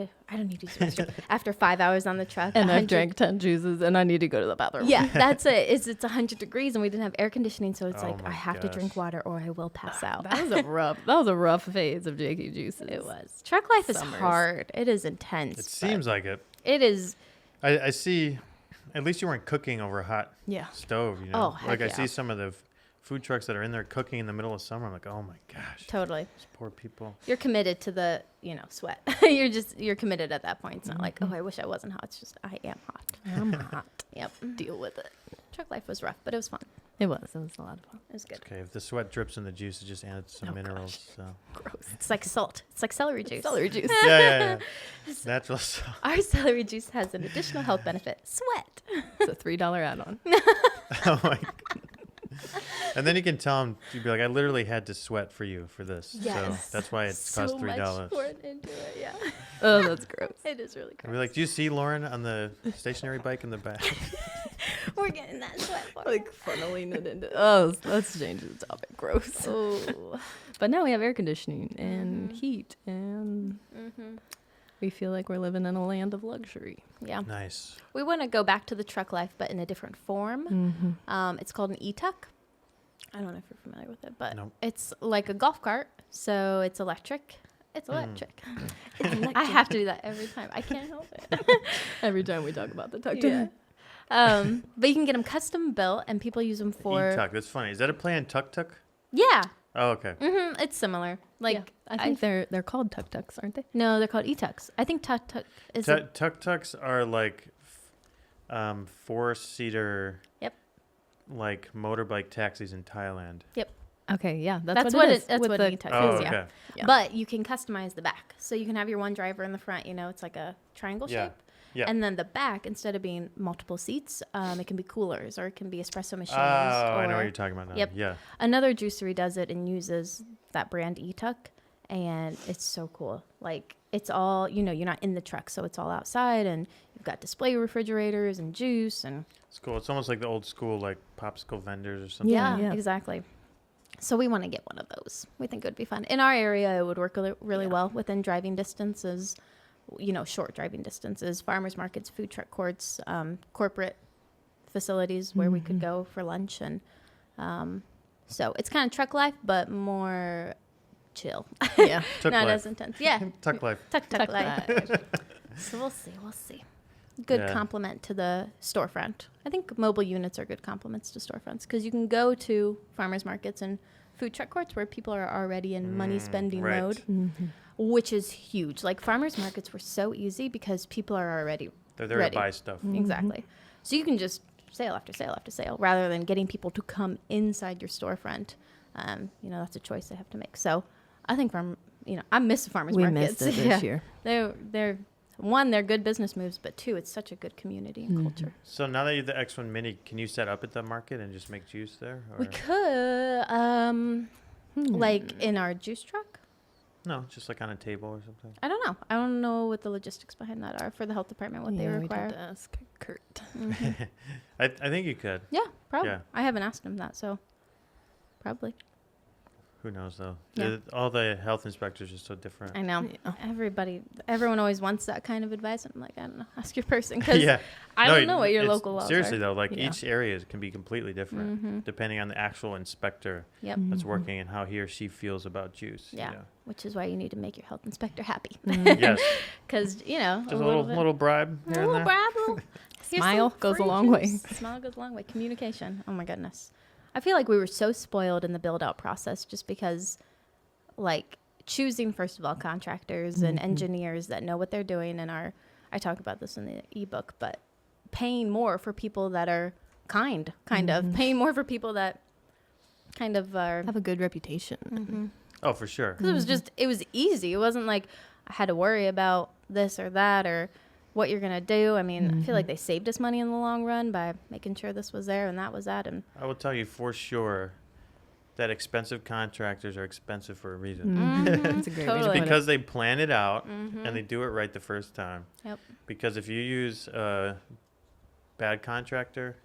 use the restroom. After 5 hours on the truck. And I've 100 drank 10 juices, and I need to go to the bathroom. Yeah, that's it. It's 100 degrees and we didn't have air conditioning. So it's Oh like, my I have to drink gosh. water or I will pass out. That was a rough phase of JQ juices. It was. Truck life is Summers. hard. It is intense. It seems like it. It is. I see. At least you weren't cooking over a hot Yeah. stove, you know? Oh, heck like I yeah. see some of the food trucks that are in there cooking in the middle of summer. I'm like, oh my gosh, Totally. these poor people. You're committed to the, sweat. you're committed at that point. It's not like, oh, I wish I wasn't hot. It's just, I am hot. I'm hot. Yep. Deal with it. Truck life was rough, but it was fun. It was a lot of fun. It was good. Okay, if the sweat drips in the juice, it just adds some Oh, minerals. So. Gross. It's like salt. It's like celery juice. Celery juice. Yeah. Natural salt. Our celery juice has an additional health benefit. Sweat. It's a $3 add-on. Oh my. And then you can tell them, you'd be like, I literally had to sweat for you for this. Yes. So that's why it So cost much $3. poured into it. Yeah. Oh, that's gross. It is really I'd gross. be like, do you see Lauren on the stationary bike in the back? We're getting that sweat for Like funneling it into. Oh, let's change the topic. Gross. Oh. But now we have air conditioning and heat, and Mm-hmm. we feel like we're living in a land of luxury. Yeah. Nice. We want to go back to the truck life, but in a different form. It's called an e-tuck. I don't know if you're familiar with it, but Nope. it's like a golf cart. So it's electric. It's Mm. electric. I have to do that every time. I can't help it. Every time we talk about the tuck Yeah. But you can get them custom built, and people use them for. E-tuck. That's funny. Is that a play on tuk-tuk? Yeah. Oh, okay. It's similar. Like Yeah. I think they're called tuk tucks, aren't they? no, they're called e-tucks. I think tuk-tuk is. Tuk-tuks are like four-seater Yep. like motorbike taxis in Thailand. Okay, yeah, That's what what it is. that's with what the an e-tuck Oh, is. okay. Yeah. Yeah. But you can customize the back. So you can have your one driver in the front, it's like a triangle Yeah. shape. Yeah. And then the back, instead of being multiple seats, it can be coolers or it can be espresso machines. Oh, I know or what you're talking about now. Yep. Yeah. Another juicery does it and uses that brand e-tuck. And it's so cool. Like, it's all, you're not in the truck. So it's all outside and you've got display refrigerators and juice. And It's cool. It's almost like the old school, like popsicle vendors or something. Yeah. exactly. So we want to get one of those. We think it would be fun. In our area, it would work really well within driving distances, short driving distances, farmers markets, food truck courts, corporate facilities where we could go for lunch. And so it's kind of truck life, but more chill. Yeah. Tuck Not life. as intense. Yeah. Tuck life. Tuck Tuck life. So we'll see. Good Yeah. complement to the storefront. I think mobile units are good complements to storefronts because you can go to farmers markets and food truck courts where people are already in money spending right. mode, which is huge. Like farmers markets were so easy because people are already They're there ready. to buy stuff. Exactly. So you can just sale after sale after sale rather than getting people to come inside your storefront. That's a choice they have to make. So I think I miss the farmers We markets. missed it this year. They're they're good business moves, but two, it's such a good community and culture. So now that you're the X1 Mini, can you set up at the market and just make juice there? Or? We could, like in our juice truck. No, just like on a table or something. I don't know. I don't know what the logistics behind that are for the health department, what they We'd require. have to ask Kurt. I think you could. Yeah, probably. Yeah. I haven't asked him that, so probably. Who knows though? Yeah. All the health inspectors are so different. I know. Yeah. Everyone always wants that kind of advice. I'm like, I don't know. Ask your person because Yeah. I No, don't know what your it's- local laws seriously are. though, like Yeah. each area can be completely different Mhm. depending on the actual inspector Yep. that's working and how he or she feels about juice. Yeah. You know? Which is why you need to make your health inspector happy. Yes. Because, Just a little bribe A here and little there. bribe, little here's Smile some goes a free long way. juice. Smile goes a long way. Communication. Oh my goodness. I feel like we were so spoiled in the build out process just because, like, choosing, first of all, contractors and engineers that know what they're doing and are, I talk about this in the ebook, but paying more for people that are kind of, paying more for people that kind of are. Have a good reputation. Mhm. Oh, for sure. Because it was easy. It wasn't like I had to worry about this or that or what you're going to do. I mean, I feel like they saved us money in the long run by making sure this was there and that was that. And I will tell you for sure that expensive contractors are expensive for a reason. That's a great way to Totally. put it. Because they plan it out and they do it right the first time. Yep. Because if you use a bad contractor,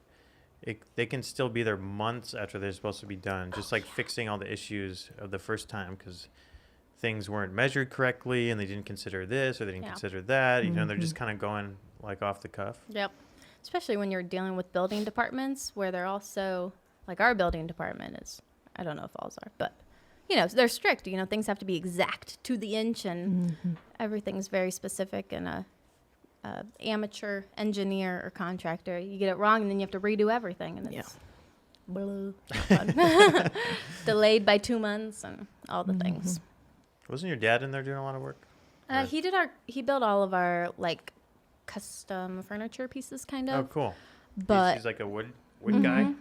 they can still be there months after they're supposed to be done, just like fixing all the issues of the first time because things weren't measured correctly and they didn't consider this or they didn't Yeah. consider that. You know, they're just kind of going like off the cuff. Yep. Especially when you're dealing with building departments where they're also, like our building department is, I don't know if all's are, but, they're strict. Things have to be exact to the inch and everything's very specific. And a amateur engineer or contractor, you get it wrong and then you have to redo everything. And it's blue. Fun. Delayed by 2 months and all the things. Wasn't your dad in there doing a lot of work? Or- He built all of our like custom furniture pieces kind Oh, of, cool. but He's like a wood guy.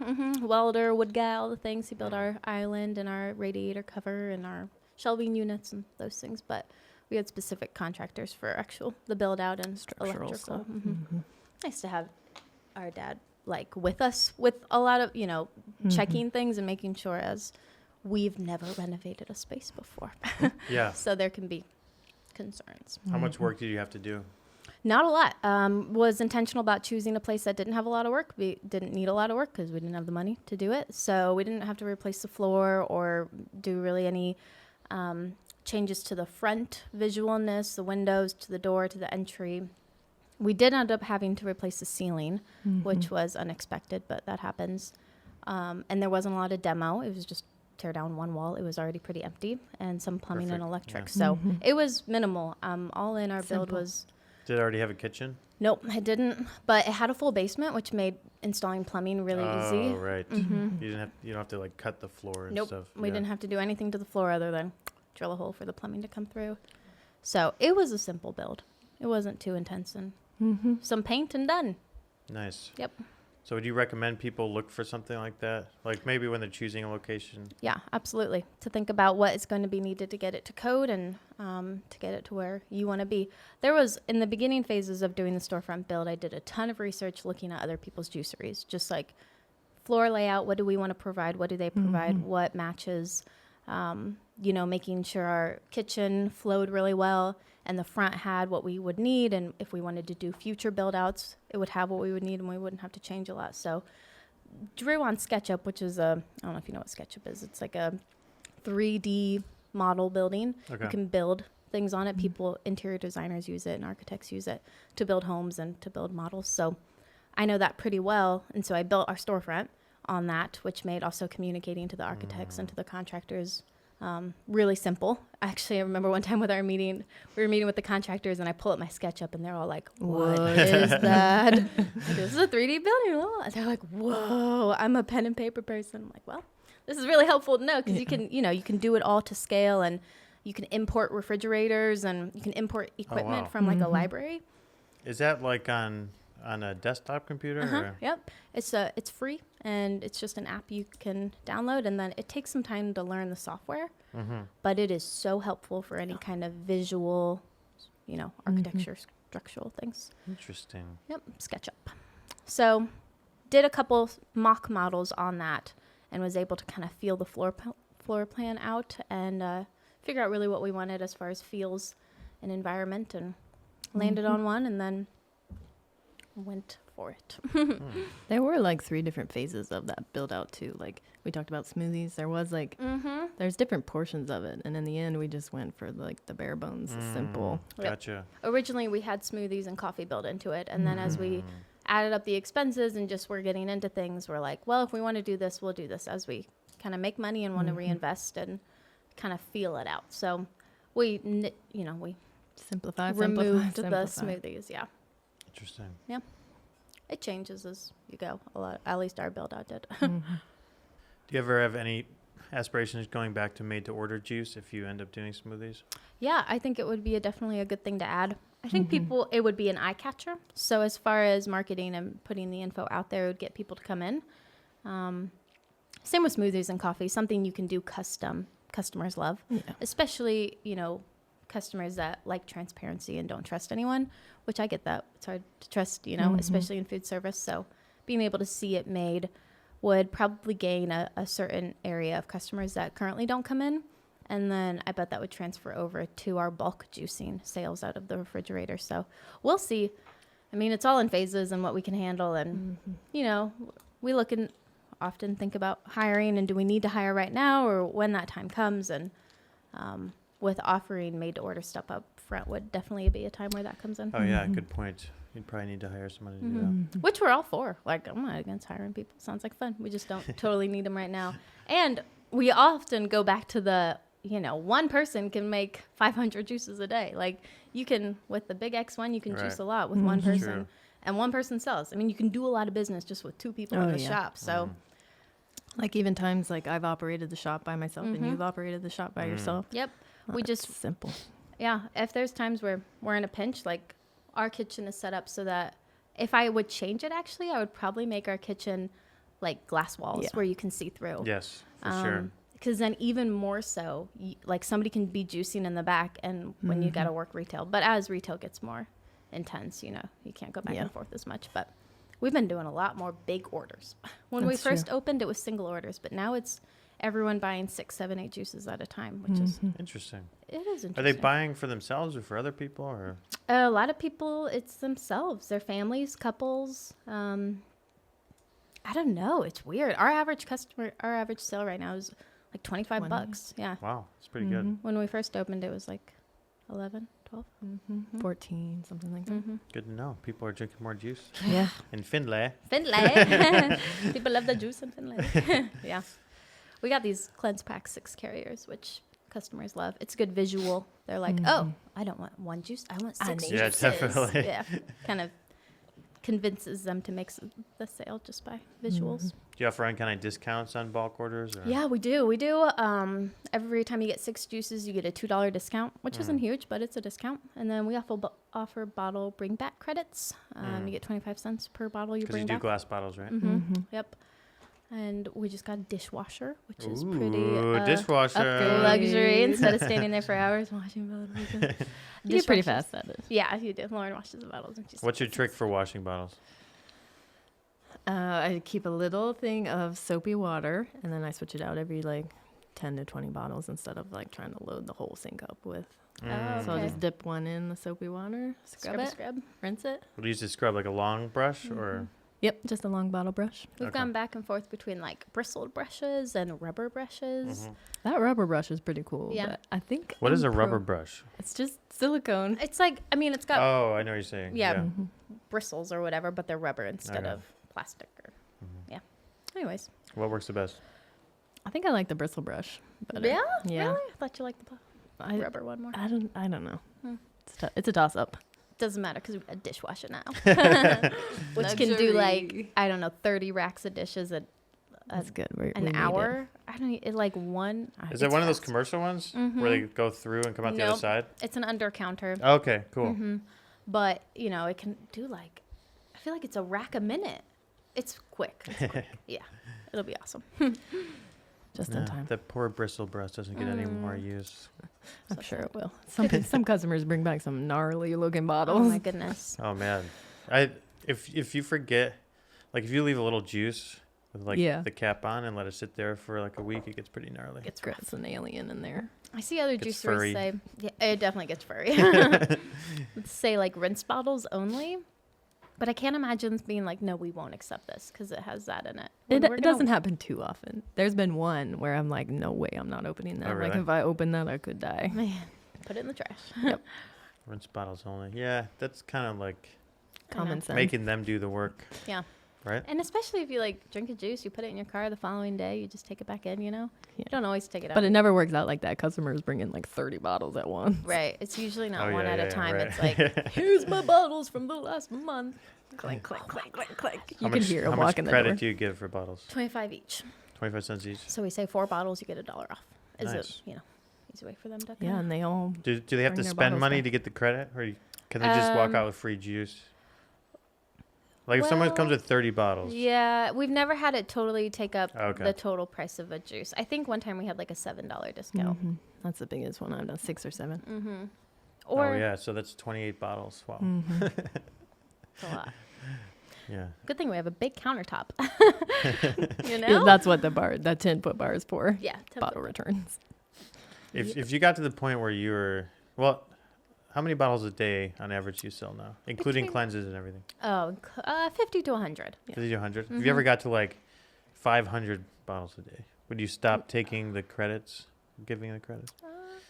welder, wood guy, all the things. He built our island and our radiator cover and our shelving units and those things. But we had specific contractors for the build out and Structural electrical. stuff. Nice to have our dad like with us with a lot of checking things and making sure as we've never renovated a space before, Yeah. so there can be concerns. How much work did you have to do? Not a lot. Was intentional about choosing a place that didn't have a lot of work. We didn't need a lot of work because we didn't have the money to do it. So we didn't have to replace the floor or do really any changes to the front visualness, the windows, to the door, to the entry. We did end up having to replace the ceiling, which was unexpected, but that happens. And there wasn't a lot of demo. It was just tear down one wall. It was already pretty empty and some plumbing and Perfect, electric. yeah. So it was minimal. All in our build Simple. was... Did it already have a kitchen? Nope, it didn't. But it had a full basement, which made installing plumbing really easy. Oh, right. You don't have to like cut the floor and Nope, stuff. we Yeah. didn't have to do anything to the floor other than drill a hole for the plumbing to come through. So it was a simple build. It wasn't too intense and some paint and done. Nice. Yep. So would you recommend people look for something like that? Like maybe when they're choosing a location? Yeah, absolutely. To think about what is going to be needed to get it to code and to get it to where you want to be. There was, in the beginning phases of doing the storefront build, I did a ton of research looking at other people's juiceries, just like floor layout, what do we want to provide, what do they provide, what matches, making sure our kitchen flowed really well and the front had what we would need, and if we wanted to do future build outs, it would have what we would need and we wouldn't have to change a lot. So drew on SketchUp, which is I don't know if you know what SketchUp is. It's like a 3D model building. Okay. You can build things on it. People, interior designers use it and architects use it to build homes and to build models. So I know that pretty well. And so I built our storefront on that, which made also communicating to the architects and to the contractors really simple. Actually, I remember one time with our meeting, we were meeting with the contractors and I pull up my SketchUp and they're all like, what is that? Like, this is a 3D building. And they're like, whoa, I'm a pen and paper person. I'm like, well, this is really helpful to know because you can do it all to scale and you can import refrigerators and you can import equipment wow. from like a library. Is that like on on a desktop computer? Or? Yep. It's free, and it's just an app you can download, and then it takes some time to learn the software, but it is so helpful for any kind of visual, architecture, structural things. Interesting. Yep, SketchUp. So did a couple mock models on that and was able to kind of feel the floor plan out and figure out really what we wanted as far as feels and environment, and landed on one and then went for it. There were like 3 different phases of that build out too. Like we talked about smoothies. There was like, there's different portions of it. And in the end, we just went for like the bare bones, simple. Gotcha. Originally, we had smoothies and coffee built into it. And then as we added up the expenses and just were getting into things, we're like, well, if we want to do this, we'll do this as we kind of make money and want to reinvest and kind of feel it out. So we Simplify, removed simplify. the smoothies. Yeah. Interesting. Yeah. It changes as you go a lot. At least our build out did. Do you ever have any aspirations going back to made to order juice if you end up doing smoothies? Yeah, I think it would be definitely a good thing to add. I think it would be an eye catcher. So as far as marketing and putting the info out there, it would get people to come in. Same with smoothies and coffee, something you can do custom. Customers love, especially, customers that like transparency and don't trust anyone, which I get that. It's hard to trust, especially in food service. So being able to see it made would probably gain a certain area of customers that currently don't come in. And then I bet that would transfer over to our bulk juicing sales out of the refrigerator. So we'll see. I mean, it's all in phases and what we can handle. And, we look and often think about hiring and do we need to hire right now or when that time comes. And with offering made to order stuff up front would definitely be a time where that comes in. Oh, yeah. Good point. You'd probably need to hire somebody to do that. Which we're all for. Like, I'm not against hiring people. Sounds like fun. We just don't totally need them right now. And we often go back to the, one person can make 500 juices a day. Like you can, with the big X1, you can juice a lot with one person. True. And one person sells. I mean, you can do a lot of business just with 2 people in the shop. So like even times like I've operated the shop by myself and you've operated the shop by yourself. Yep. We just simple. Yeah. If there's times where we're in a pinch, like our kitchen is set up so that if I would change it, actually, I would probably make our kitchen like glass walls where you can see through. Yes, for sure. Because then even more so, like somebody can be juicing in the back and when you got to work retail. But as retail gets more intense, you can't go back and forth as much. But we've been doing a lot more big orders. When we first opened, it was single orders. But now it's everyone buying 6, 7, 8 juices at a time, which is interesting. It is interesting. Are they buying for themselves or for other people? Or a lot of people, it's themselves, their families, couples. I don't know. It's weird. Our average sale right now is like $25. Yeah. Wow, it's pretty good. When we first opened, it was like 11, 12, 14, something like that. Good to know. People are drinking more juice. Yeah. In Findlay. Findlay. People love the juice in Findlay. Yeah. We got these cleanse pack 6 carriers, which customers love. It's a good visual. They're like, oh, I don't want one juice. I want 6 juices. Yeah, definitely. Yeah. Kind of convinces them to make the sale just by visuals. Do you offer any kind of discounts on bulk orders? Or? Yeah, we do. We do. Every time you get 6 juices, you get a $2 discount, which isn't huge, but it's a discount. And then we offer bottle bring back credits. You get 25 cents per bottle you bring back. Because you do glass bottles, right? Yep. And we just got a dishwasher, which is pretty dishwasher luxury instead of standing there for hours washing bottles. You get pretty fast at it. Yeah, you do. Lauren washes the bottles. And What's your trick for washing bottles? I keep a little thing of soapy water, and then I switch it out every 10 to 20 bottles instead of trying to load the whole sink up with. So I'll just dip one in the soapy water, scrub, rinse it. What do you use to scrub, like a long brush or? Yep, just a long bottle brush. We've gone back and forth between bristled brushes and rubber brushes. That rubber brush is pretty cool. Yeah. But I think. What is a rubber brush? It's just silicone. It's it's got. Oh, I know what you're saying. Yeah. Bristles or whatever, but they're rubber instead of plastic. Yeah. Anyways. What works the best? I think I like the bristle brush better. Yeah? Yeah. Really? I thought you liked the rubber one more. I don't know. It's a toss up. Doesn't matter because we got a dishwasher now, which can do 30 racks of dishes That's good. An hour. I don't one. Is it one of those commercial ones where they go through and come out the other side? It's an under counter. Okay, cool. But it can do feel like it's a rack a minute. It's quick. It's quick. Yeah, it'll be awesome. Just in time. That poor bristle brush doesn't get any more use. I'm So sure sad. it will. Some customers bring back some gnarly looking Oh bottles. my goodness. Oh man, if you forget, like if you leave a little juice with like the cap on and let it sit there for like a week, it gets pretty gnarly. Gets rough. Gets an alien in there. I see other Gets juiceries furry. say, yeah, it definitely gets furry. Say like rinse bottles only, but I can't imagine being like, no, we won't accept this because it has that in it. When we're It gonna- doesn't happen too often. There's been one where I'm like, no way, I'm not opening that. Oh, Like really? if I open that, I could die. Man, put it in the trash. Rinse bottles only. Yeah, that's kind of like Common sense. making them do the work. Yeah. Right? And especially if you like drink a juice, you put it in your car the following day, you just take it back in, you know? Yeah. You don't always take it out. But it never works out like that. Customers bring in like 30 bottles at once. Right. It's usually not Oh, one yeah, at yeah, a yeah, time. right. It's like, here's my bottles from the last month. Clink, clink, clink, clink, clink. How You can much- hear how it much walking the credit door. do you give for bottles? 25 each. 25 cents each. So we say 4 bottles, you get $1 off. Is Nice. it, easy way for them to Yeah, and they all Do they have Bring to their spend bottles money back. to get the credit, or can they just walk Um, out with free juice? Like if someone comes well, with 30 bottles. Yeah, we've never had it totally take up Okay. the total price of a juice. I think one time we had like a $7 discount. Mhm. That's the biggest one I've done, 6 or 7. Mm-hmm. Oh Or yeah, so that's 28 bottles. Wow. Mhm. it's a lot. Yeah. Good thing we have a big countertop. You know? Yeah, that's what the 10-foot bar is for. yeah. Bottle returns. If you got to the point where you were, well, how many bottles a day on average do you sell now, including Between- cleanses and everything? 50 to 100. Yeah. 50 to 100. If Mm-hmm. you ever got to like 500 bottles a day, would you stop taking the credits, giving the credits?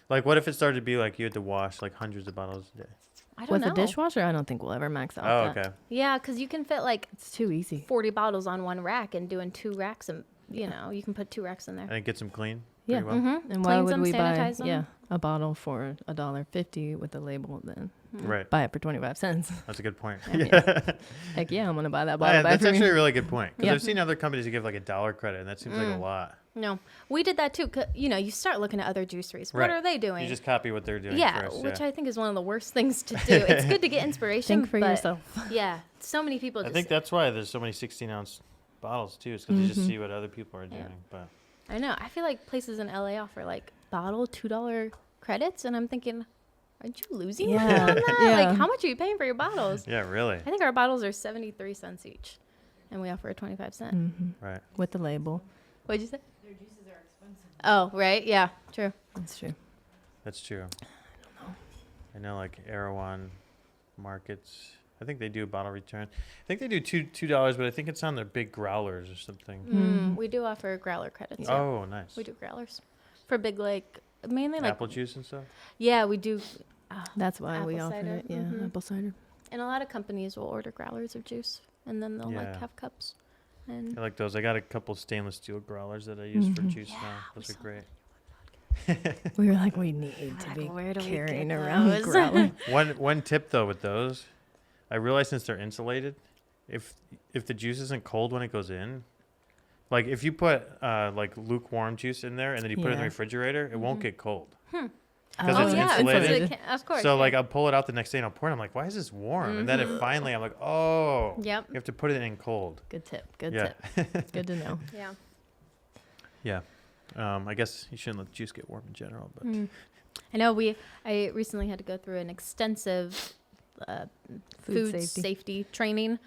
Like, what if it started to be like you had to wash like hundreds of bottles a day? I don't With know. a dishwasher, I don't think we'll ever max out Oh, that. okay. Yeah, because you can fit like It's too easy. 40 bottles on one rack and doing 2 racks, and you know you can put 2 racks in there. And it gets them clean. Yeah. Pretty well. Mm-hmm. And why Cleans would them, we buy sanitize them. a bottle for $1.50 with the label then Right. buy it for 25 cents? That's a good point. I mean, Yeah. Heck yeah, I'm gonna buy that bottle Yeah, back that's for actually you. a really good point. Because Yeah. I've seen other companies that give like $1 credit, and that seems like a lot. No, we did that too. You know, you start looking at other juiceries. What Right. are they doing? You just copy what they're doing yeah, first. which Yeah. I think is one of the worst things to do. It's good to get inspiration. Think for but yourself. Yeah, so many people I just. think that's why there's so many 16-ounce bottles too. Is because you just Mhm. see what other people are doing. Yeah. But I know. I feel like places in LA offer like bottle $2 credits, and I'm thinking, aren't you losing money Yeah, on that? yeah. Like, how much are you paying for your bottles? yeah, really. I think our bottles are 73 cents each, and we offer a 25 cent. Right. With the label. What'd you say? Their juices are expensive. Oh, right. Yeah, true. That's true. That's true. I know, like Erewhon Markets. I think they do a bottle return. I think they do $2, but I think it's on their big growlers or something. Mm. We do offer growler credits. Yeah. Oh, nice. We do growlers for big, like mainly like Apple juice and stuff. yeah, we do. That's why we Apple offer cider. it. Yeah, Mhm. apple cider. And a lot of companies will order growlers of juice, and then they'll Yeah. like have cups. And I like those. I got a couple stainless steel growlers that I use for Mhm. juice Yeah, now. we Those are saw great. We were like, we need to like, be where do we carrying get around those? growler. One tip though with those, I realize since they're insulated, if the juice isn't cold when it goes in, like if you put like lukewarm juice in there and then you put it in the Yeah. refrigerator, it won't get cold. 'Cause oh it's yeah, insulated. of course. So yeah. like I'll pull it out the next day and I'll pour it. I'm like, why is this warm? And then it finally, I'm like, oh, Yep. you have to put it in cold. Good tip. Good Yeah. tip. Good to know. Yeah. Yeah. I guess you shouldn't let juice get warm in general, but I know I recently had to go through an extensive food safety training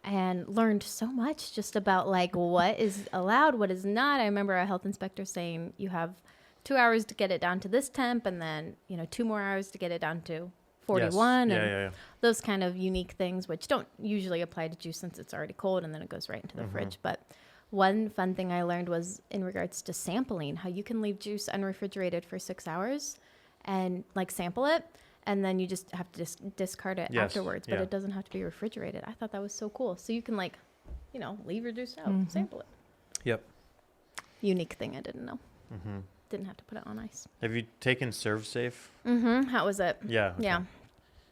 and learned so much just about like what is allowed, what is not. I remember a health inspector saying you have 2 hours to get it down to this temp, and then 2 more hours to get it down to 41 Yes. and Yeah. those kind of unique things, which don't usually apply to juice since it's already cold and then it goes right into the fridge. But one fun thing I learned was in regards to sampling, how you can leave juice unrefrigerated for 6 hours and like sample it, and then you just have to discard it Yes, afterwards, but yeah. it doesn't have to be refrigerated. I thought that was so cool. So you can like, leave your juice out, sample it. Yep. Unique thing I didn't know. hmm Didn't have to put it on ice. Have you taken Serve Safe? How was it? Yeah. okay. Yeah.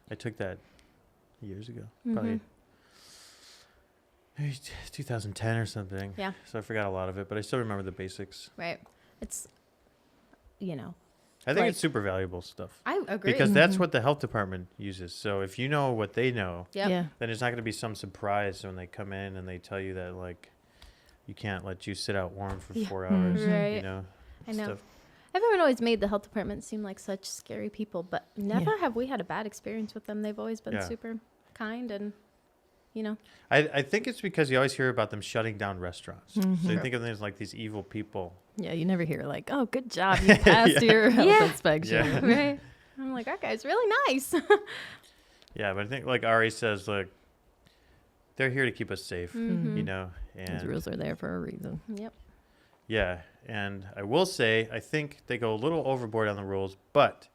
I took that years ago, probably maybe 2010 or something. Yeah. So I forgot a lot of it, but I still remember the basics. Right. It's, I think Like- it's super valuable stuff. I agree. Because that's what the health department uses. So if you know what they know, Yep. Yeah. then it's not going to be some surprise when they come in and they tell you that, like, you can't let you sit out warm for Yeah. 4 hours, Right. you know? I know. Stuff. Everyone always made the health department seem like such scary people, but never have we had a bad experience with them. They've always been Yeah. super kind and, you know. I think it's because you always hear about them shutting down restaurants. So you Sure. think of them as like these evil people. Yeah, you never hear like, "Oh, good job, you passed your health Yeah. inspection." Yeah. Right? I'm like, that guy's really nice. Yeah, but I think like Ari says, like, they're here to keep us safe, Mm-hmm. you know? Those And rules are there for a reason. Yep. yeah, and I will say, I think they go a little overboard on the rules, but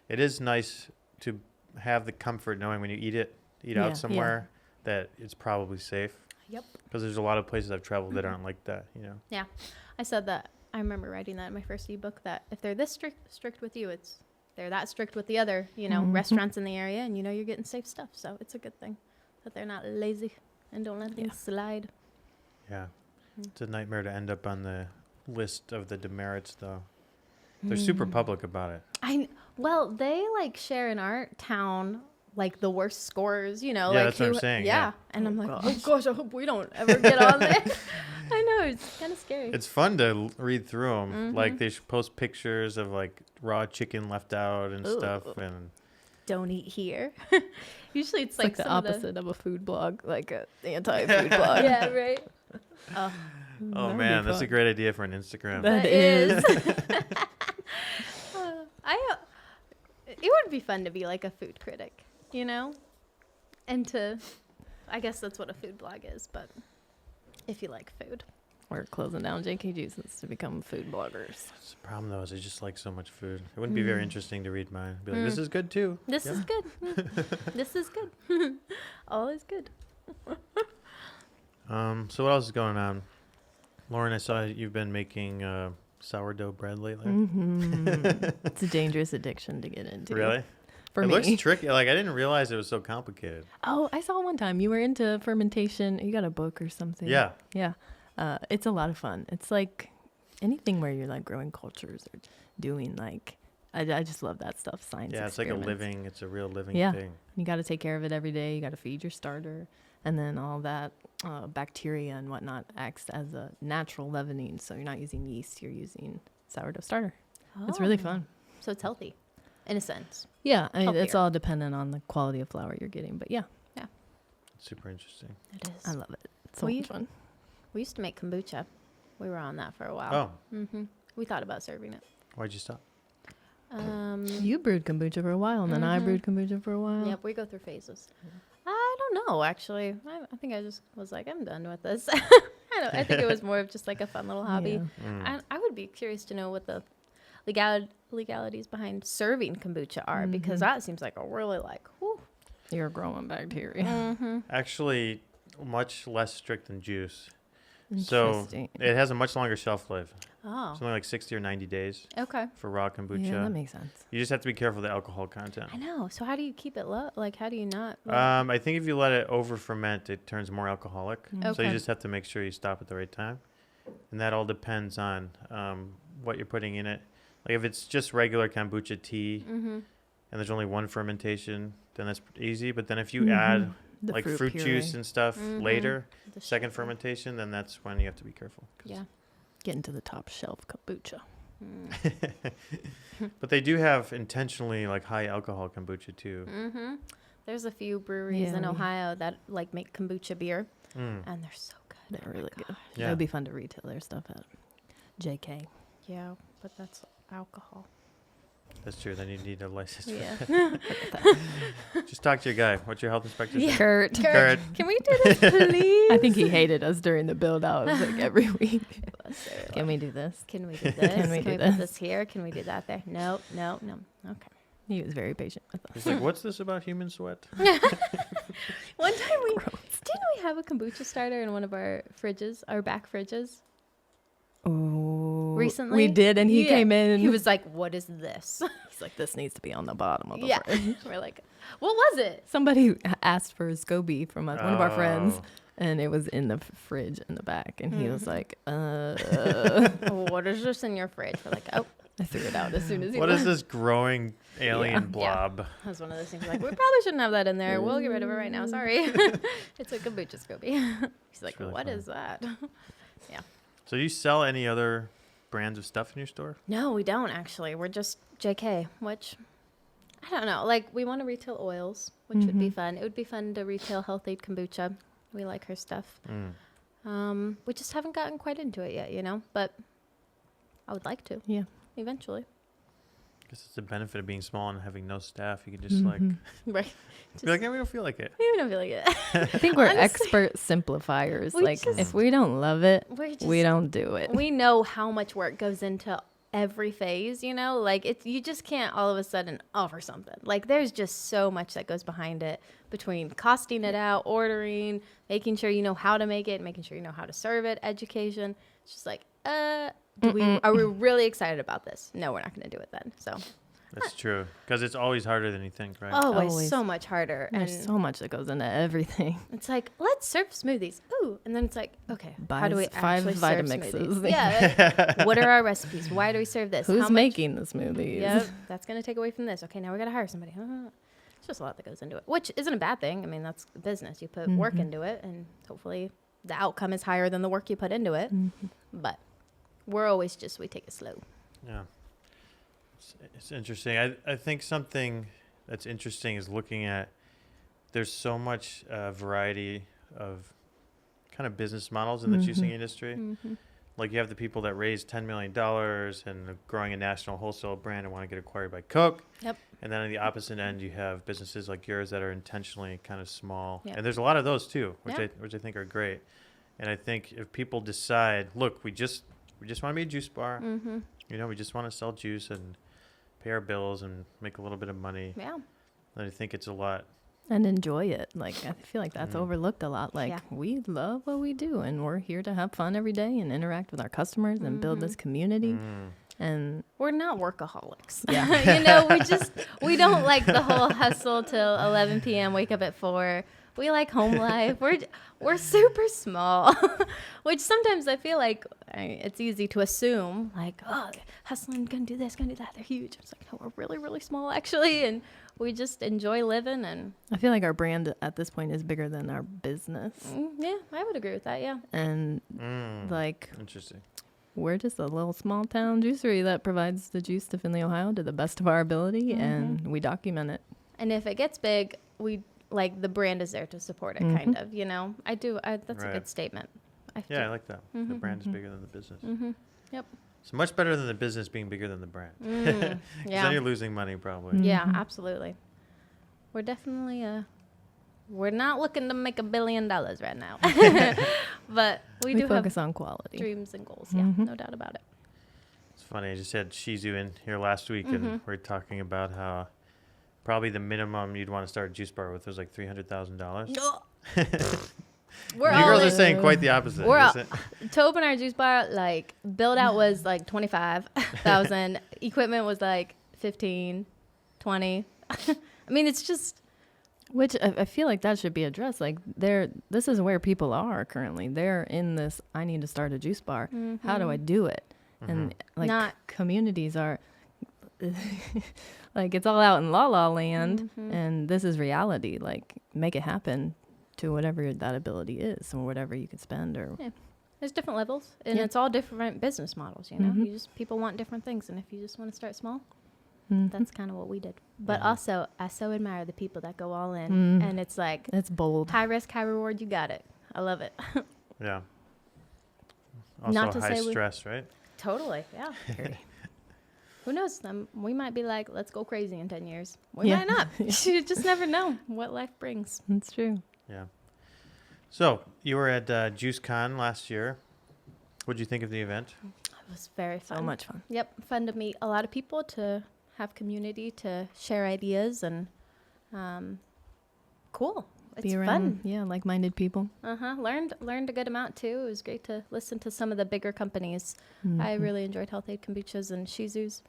it is nice to have the comfort knowing when you eat Yeah, out somewhere that it's probably safe. Yep. Because there's a lot of places I've traveled that aren't like that, you know? I said that. I remember writing that in my first ebook that if they're this strict with you, they're that strict with the other, you know, Mhm. restaurants in the area, and you know you're getting safe stuff. So it's a good thing that they're not lazy and don't let things slide. Yeah. Mm. It's a nightmare to end up on the list of the demerits, though. They're super public about it. Well, they like share in our town like the worst scores, you know. Yeah, like that's what I'm saying, yeah. And I'm Oh, like, gosh. oh gosh, I hope we don't ever get on there. I know, it's kind of scary. It's fun to read through them. Like, Mhm. they post pictures of, like, raw chicken left out and stuff. Ooh. And Don't eat here. Usually it's It's like the some of opposite of a food blog, like a anti-food blog. Yeah, right. oh, That'd be man, that's a fun. great idea for an Instagram. That That is. It would be fun to be like a food critic, you know? And I guess that's what a food blog is, but if you like food. We're closing down JK Juices to become food bloggers. The problem, though, is I just like so much food. It wouldn't be very interesting to read mine. Be like, this is good, too. This Yeah. is good. This is good. All is good. So what else is going on? Lauren, I saw you've been making sourdough bread lately. It's a dangerous addiction to get into. Really? For it me. looks tricky. Like, I didn't realize it was so complicated. Oh, I saw one time you were into fermentation. You got a book or something. Yeah. Yeah. It's a lot of fun. It's like anything where you're like growing cultures or doing like, I just love that stuff. Science. Yeah, it's like it's a real living Yeah. thing. You got to take care of it every day. You got to feed your starter. And then all that bacteria and whatnot acts as a natural leavening. So you're not using yeast, you're using sourdough starter. It's really Oh. fun. So it's healthy, in a sense. Yeah. I mean, it's Healthier. all dependent on the quality of flour you're getting. But yeah, Super interesting. It is. I love it. It's so Well, much fun. We used to make kombucha. We were on that for a while. Oh, We thought about serving it. why'd you stop? You brewed kombucha for a while, and then I Mhm. brewed kombucha for a while. Yep, we go through phases. I don't know, actually. I think I just was like, I'm done with this. I think it was more of just like a fun little hobby. Yeah. I would be curious to know what the legalities behind serving kombucha are, because that seems like a really like, whew. You're growing bacteria. Mm-hmm. Actually, much less strict than juice. So Interesting. it has a much longer shelf life. Oh, Something like 60 or 90 days okay. for raw kombucha. Yeah, that makes sense. You just have to be careful of the alcohol content. I know. So how do you keep it low? Like, how do you not? I think if you let it over ferment, it turns more alcoholic. So you Okay. just have to make sure you stop at the right time. And that all depends on what you're putting in it. Like if it's just regular kombucha tea and there's only one fermentation, then that's easy. But then if you add The like fruit puree. juice and stuff later, The second sugar. fermentation, then that's when you have to be careful. 'Cause- Yeah. Getting to the top shelf kombucha. But they do have intentionally like high alcohol kombucha too. There's a few breweries Yeah, in we- Ohio that like make kombucha beer, Mm. and they're so good. They're Oh my really good. gosh. Yeah. It would be fun to retail their stuff at JK. Yeah, but that's alcohol. That's true. Then you need a license. Yeah. Just talk to your guy. What's your health inspector say? Kurt. Kurt. Can we do this, please? I think he hated us during the build out. It was like every week. Can Can we do this? we do this? Can we do put this? this here? Can we do that there? No. Okay. He was very patient with us. He's like, what's this about human sweat? One time didn't we have a kombucha starter in one of our fridges, our back fridges? Oh, Recently? we did, and he Yeah. came in. He was like, "What is this?" He's like, "This needs to be on the bottom of the Yeah. fridge." We're like, "What was it?" Somebody asked for a SCOBY from one of our friends, Oh. and it was in the fridge in the back, and he was Mm-hmm. like, What is this in your fridge? We're like, "Oh, I threw it out as soon as he What left. is this growing alien Yeah. blob? That was one of those things like, we probably shouldn't have that in there. We'll get rid of it right now. Sorry. It's a kombucha Scooby. He's like, really what funny. is that? So do you sell any other brands of stuff in your store? No, we don't actually. We're just JK, which I don't know. Like, we want to retail oils, which would be fun. It would be fun to retail Health Aid kombucha. We like her stuff. We just haven't gotten quite into it yet, you know, but I would like to. Yeah. Eventually. I guess it's the benefit of being small and having no staff. You can just like Right. be like, yeah, we don't feel like it. We don't feel like it. I think we're Honestly, expert simplifiers. we Like, just- if we don't love it, We're just, we don't do it. we know how much work goes into every phase, you know, like it's, you just can't all of a sudden offer something. Like, there's just so much that goes behind it, between costing it out, ordering, making sure you know how to make it, making sure you know how to serve it, education. It's just like, are we really excited about this? No, we're not going to do it then. So That's true. Because it's always harder than you think, right? always so much harder. There's And so much that goes into everything. it's like, let's serve smoothies. Ooh. And then it's like, okay, how do we Buys 5 actually serve Vitamixes. smoothies? Yeah. Like, what are our recipes? Why do we serve this? Who's How much- making the smoothies? Yep, that's going to take away from this. Okay, now we got to hire somebody. It's just a lot that goes into it, which isn't a bad thing. I mean, that's business. You put work into it, and hopefully the outcome is higher than the work you put into it. But we're always just, we take it slow. Yeah. It's interesting. I think something that's interesting is looking at, there's so much variety of kind of business models in the juicing industry. Like, you have the people that raise $10 million and are growing a national wholesale brand and want to get acquired by Coke. Yep. And then on the opposite end, you have businesses like yours that are intentionally kind of small. Yep. And there's a lot of those too, which Yeah. I think are great. And I think if people decide, look, we just want to be a juice bar. You know, we just want to sell juice and pay our bills and make a little bit of money. Yeah. And I think it's a lot. And enjoy it. Like, I feel like that's overlooked a lot. Like, Yeah. we love what we do, and we're here to have fun every day and interact with our customers and build this community. And We're not workaholics. Yeah. You know, we don't like the whole hustle till 11 p.m., wake up at 4. We like home life. We're super small, which sometimes I feel like it's easy to assume, like, oh, they're hustling, gonna do this, gonna do that. They're huge. It's like, no, we're really, really small, actually. And we just enjoy living. And I feel like our brand at this point is bigger than our business. yeah, I would agree with that. Yeah. And like, Interesting. we're just a little small town juicery that provides the juice to Findlay, Ohio to the best of our ability, and we document it. And if it gets big, the brand is there to support it, kind of, you know. That's a Right. good statement. Yeah, I like that. The brand is bigger than the business. Yep. It's much better than the business being bigger than the brand. 'Cause then Yeah. you're losing money probably. Yeah, absolutely. We're definitely we're not looking to make $1 billion right now, but we do focus have on quality. dreams and goals. Yeah, no doubt about it. It's funny. I just had Shizu in here last week, and we are talking about how probably the minimum you'd want to start a juice bar with was like $300,000. We're You all girls are in. saying quite the opposite. We're isn't all- it? To open our juice bar, like, build out was like 25,000. Equipment was like 15, 20. I mean, it's just, Which I feel like that should be addressed. Like, this is where people are currently. They're in this, I need to start a juice bar. How do I do it? And like, Not- communities are like, it's all out in la la land, and this is reality. Like, make it happen to whatever that ability is, or whatever you could spend, or there's different levels, and Yeah. it's all different business models, you know. People want different things, and if you just want to start small, that's kind of what we did. But also, I so admire the people that go all in, and it's like it's bold. high risk, high reward. You got it. I love it. Yeah. Also Not to high say we- stress, right? Totally. Yeah. Who knows? We might be like, let's go crazy in 10 years. We Yeah. might not. You just never know what life brings. That's true. Yeah. So you were at JuiceCon last year. What did you think of the event? It was very fun. So much fun. Yep. Fun to meet a lot of people, to have community, to share ideas, and cool. It's Be around, like-minded people. Learned a good amount too. It was great to listen to some of the bigger companies. I really enjoyed Health Aid kombuchas and Shizu's.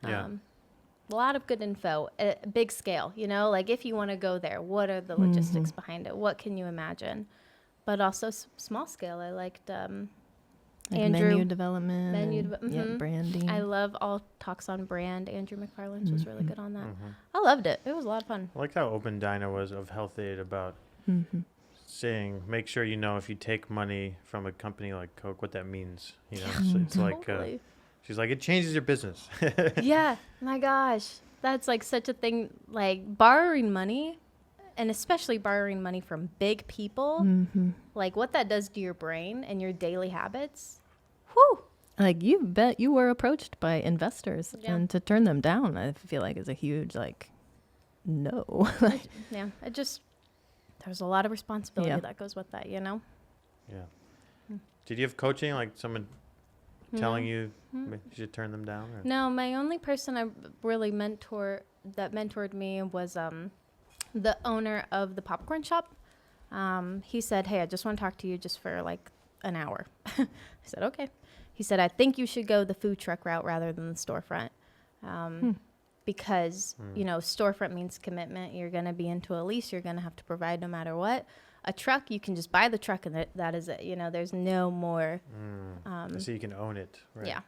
Yeah. A lot of good info. Big scale, you know, like if you want to go there, what are the logistics behind it? What can you imagine? But also small scale. I liked Like Andrew, menu development. Yeah, mhm. branding. I love all talks on brand. Andrew McFarland's was really good on that. Mm-hmm. I loved it. It was a lot of fun. I like how open Dinah was of Health Aid about saying, make sure you know if you take money from a company like Coke, what that means. You know, so it's like, Totally. she's like, it changes your business. Yeah, my gosh. That's like such a thing, like borrowing money, and especially borrowing money from big people, like what that does to your brain and your daily habits. Whew. Like you bet you were approached by investors, Yeah. and to turn them down, I feel like is a huge like no. Yeah, it just, there's a lot of responsibility Yeah. that goes with that, you know? Yeah. Did you have coaching, like someone telling No. you you should turn them down? Or? No, my only person I really mentored me was the owner of the popcorn shop. He said, "Hey, I just want to talk to you just for like an hour." I said, "Okay." He said, "I think you should go the food truck route rather than the storefront." Because, you know, storefront means commitment. You're going to be into a lease. You're going to have to provide no matter what. A truck, you can just buy the truck and that is it. You know, there's no more. So you can own it, right? Yeah.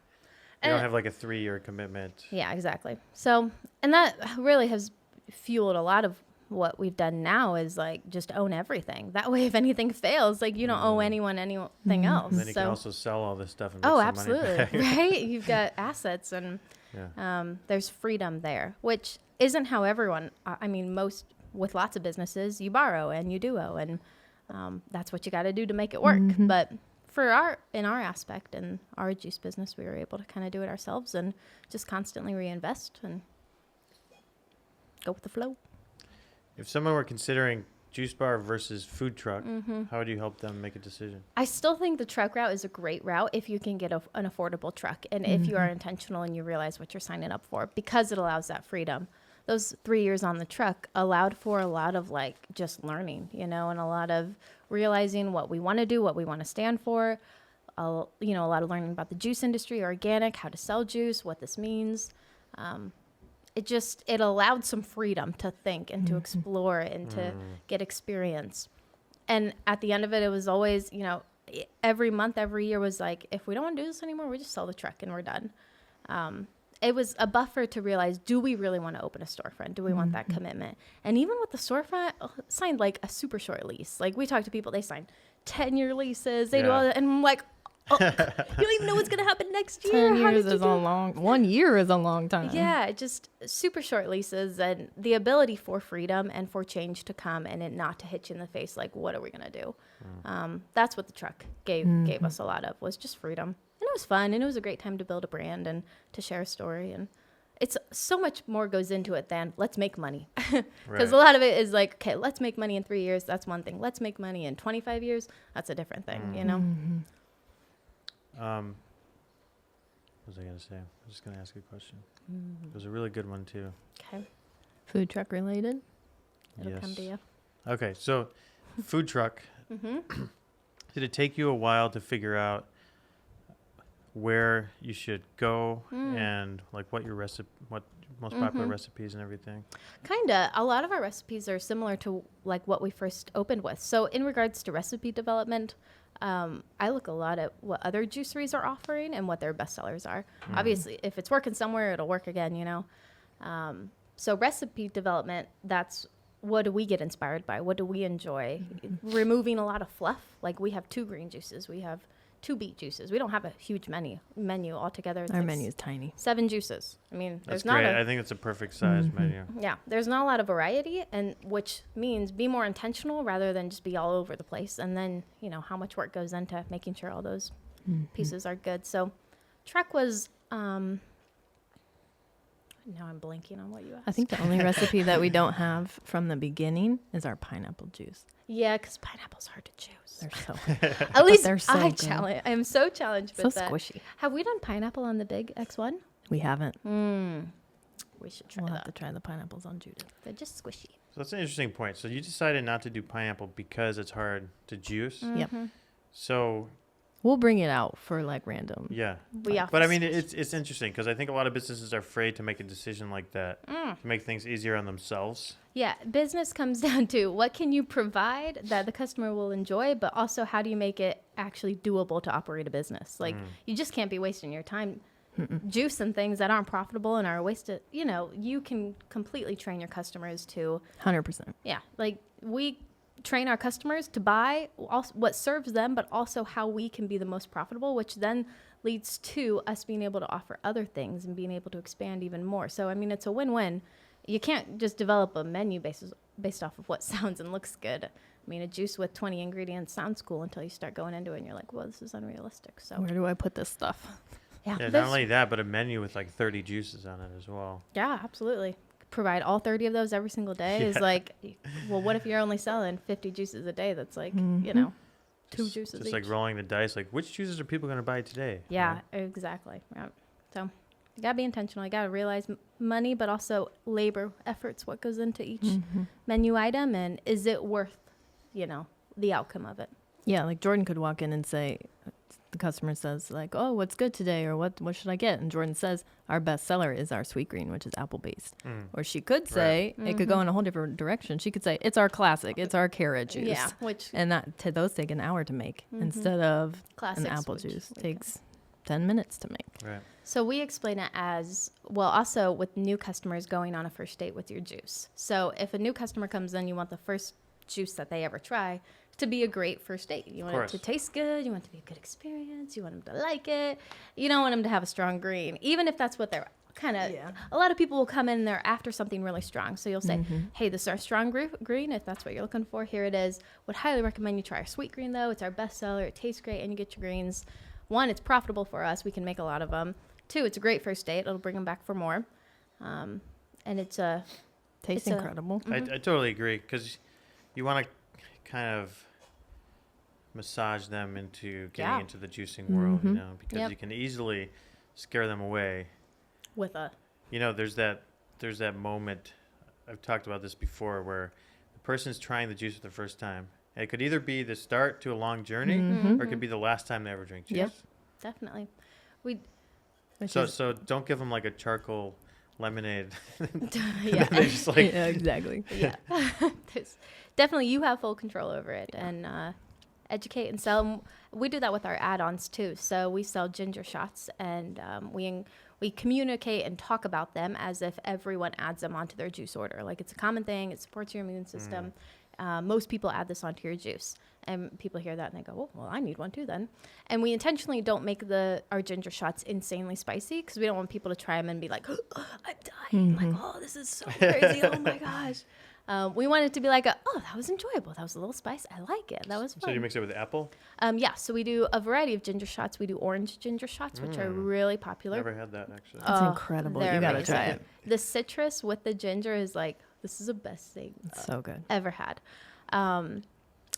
You don't And- have like a 3-year commitment. Yeah, exactly. So, and that really has fueled a lot of what we've done now is like just own everything. That way, if anything fails, like you don't owe anyone anything else. And then you so, can also sell all this stuff and make oh, some absolutely. money back. Right? You've got assets and Yeah. there's freedom there, which isn't how everyone, I mean, most, with lots of businesses, you borrow and you do owe, and that's what you got to do to make it work. But in our aspect and our juice business, we were able to kind of do it ourselves and just constantly reinvest and go with the flow. If someone were considering juice bar versus food truck, how would you help them make a decision? I still think the truck route is a great route if you can get an affordable truck and if you are intentional and you realize what you're signing up for, because it allows that freedom. Those 3 years on the truck allowed for a lot of like just learning, you know, and a lot of realizing what we want to do, what we want to stand for. You know, a lot of learning about the juice industry, organic, how to sell juice, what this means. It allowed some freedom to think and to explore and to get experience. And at the end of it, it was always, you know, every month, every year was like, if we don't want to do this anymore, we just sell the truck and we're done. It was a buffer to realize, do we really want to open a storefront? Do we want that commitment? And even with the storefront, signed like a super short lease. Like we talk to people, they sign 10-year leases. They do all that. And I'm like, oh, you don't even know what's going to happen next year. 10 How years did you is do a long. 1 year is a long time. Yeah, just super short leases and the ability for freedom and for change to come and it not to hit you in the face. Like, what are we going to do? That's what the truck gave us a lot of, was just freedom. And it was fun and it was a great time to build a brand and to share a story. And it's so much more goes into it than let's make money. Because a lot of it is like, okay, let's make money in 3 years. That's one thing. Let's make money in 25 years. That's a different thing, you know? What was I going to say? I'm just going to ask a question. It was a really good one, too. Okay. Food truck related. It'll come to you. Okay, so food truck. Did it take you a while to figure out where you should go and like what your what most popular recipes and everything? Kinda. A lot of our recipes are similar to like what we first opened with. So in regards to recipe development, I look a lot at what other juiceries are offering and what their best sellers are. Obviously, if it's working somewhere, it'll work again, you know. So recipe development, that's what do we get inspired by? What do we enjoy? Removing a lot of fluff. Like we have 2 green juices. We have 2 beet juices. We don't have a huge menu altogether. It's Our like menu is tiny. 7 juices. I mean, That's there's not great. a I think it's a perfect size menu. yeah, there's not a lot of variety, and which means be more intentional rather than just be all over the place. And then, you know, how much work goes into making sure all those pieces are good. So truck was, now I'm blanking on what you asked. I think the only recipe that we don't have from the beginning is our pineapple juice. Yeah, because pineapple's hard to choose. They're so At least they're so I good. I'm so challenged so with that. squishy. Have we done pineapple on the big X1? We haven't. We should try We'll have to that. try the pineapples on Judith. They're just squishy. So that's an interesting point. So you decided not to do pineapple because it's hard to juice. Yep. So We'll bring it out for like random. Yeah. We offer But I mean, specials. it's interesting because I think a lot of businesses are afraid to make a decision like that to make things easier on themselves. Yeah, business comes down to what can you provide that the customer will enjoy, but also how do you make it actually doable to operate a business? Like, you just can't be wasting your time juicing things that aren't profitable and are wasted. You know, you can completely train your customers to, 100%. yeah, like we train our customers to buy also what serves them, but also how we can be the most profitable, which then leads to us being able to offer other things and being able to expand even more. So, I mean, it's a win-win. You can't just develop a menu based off of what sounds and looks good. I mean, a juice with 20 ingredients sounds cool until you start going into it and you're like, well, this is unrealistic. So, Where do I put this stuff? Yeah, not there's- only that, but a menu with like 30 juices on it as well. yeah, absolutely. Provide all 30 of those every single day is like, well, what if you're only selling 50 juices a day? That's like, you know, two juices Just each. like rolling the dice, like which juices are people going to buy today? you Yeah, know? exactly. Yeah. So you gotta be intentional. You gotta realize money, but also labor efforts, what goes into each menu item, and is it worth, you know, the outcome of it? Yeah, like Jordan could walk in and say, the customer says like, oh, what's good today? Or what should I get? And Jordan says, our best seller is our sweet green, which is apple based. Or she could say, it could go in a whole different direction. She could say, it's our classic. It's our carrot juice. Yeah, which And those take an hour to make instead of classics, an apple which juice we takes 10 minutes to make. Right. So we explain it as, well, also with new customers going on a first date with your juice. So if a new customer comes in, you want the first juice that they ever try to be a great first date. You want it to taste good. You want it to be a good experience. You want them to like it. You don't want them to have a strong green, even if that's what they're kind of, a lot of people will come in and they're after something really strong. So you'll say, hey, this is our strong green. If that's what you're looking for, here it is. Would highly recommend you try our sweet green though. It's our best seller. It tastes great and you get your greens. One, it's profitable for us. We can make a lot of them. Two, it's a great first date. It'll bring them back for more. And it's a... Tastes it's incredible. I totally agree because you want to kind of massage them into getting into the juicing world, you know, because you can easily scare them away. With a... You know, there's that moment, I've talked about this before, where the person's trying the juice for the first time. And it could either be the start to a long journey or it could be the last time they ever drink juice. Yep, definitely. So don't give them like a charcoal lemonade. Yeah. They just like, Yeah, exactly. Yeah. Definitely you have full control over it and educate and sell. We do that with our add-ons too. So we sell ginger shots and we communicate and talk about them as if everyone adds them onto their juice order. Like it's a common thing. It supports your immune system. Most people add this onto your juice. And people hear that and they go, oh, well, I need one too then. And we intentionally don't make our ginger shots insanely spicy because we don't want people to try them and be like, oh, I'm dying. Like, oh, this is so crazy. Oh my gosh. We want it to be like, oh, that was enjoyable. That was a little spicy. I like it. That was fun. so you mix it with apple? Yeah, so we do a variety of ginger shots. We do orange ginger shots, which are really popular. Never had that actually. That's incredible. They're You got to amazing. try it. The citrus with the ginger is like, this is the best thing It's so good. ever had.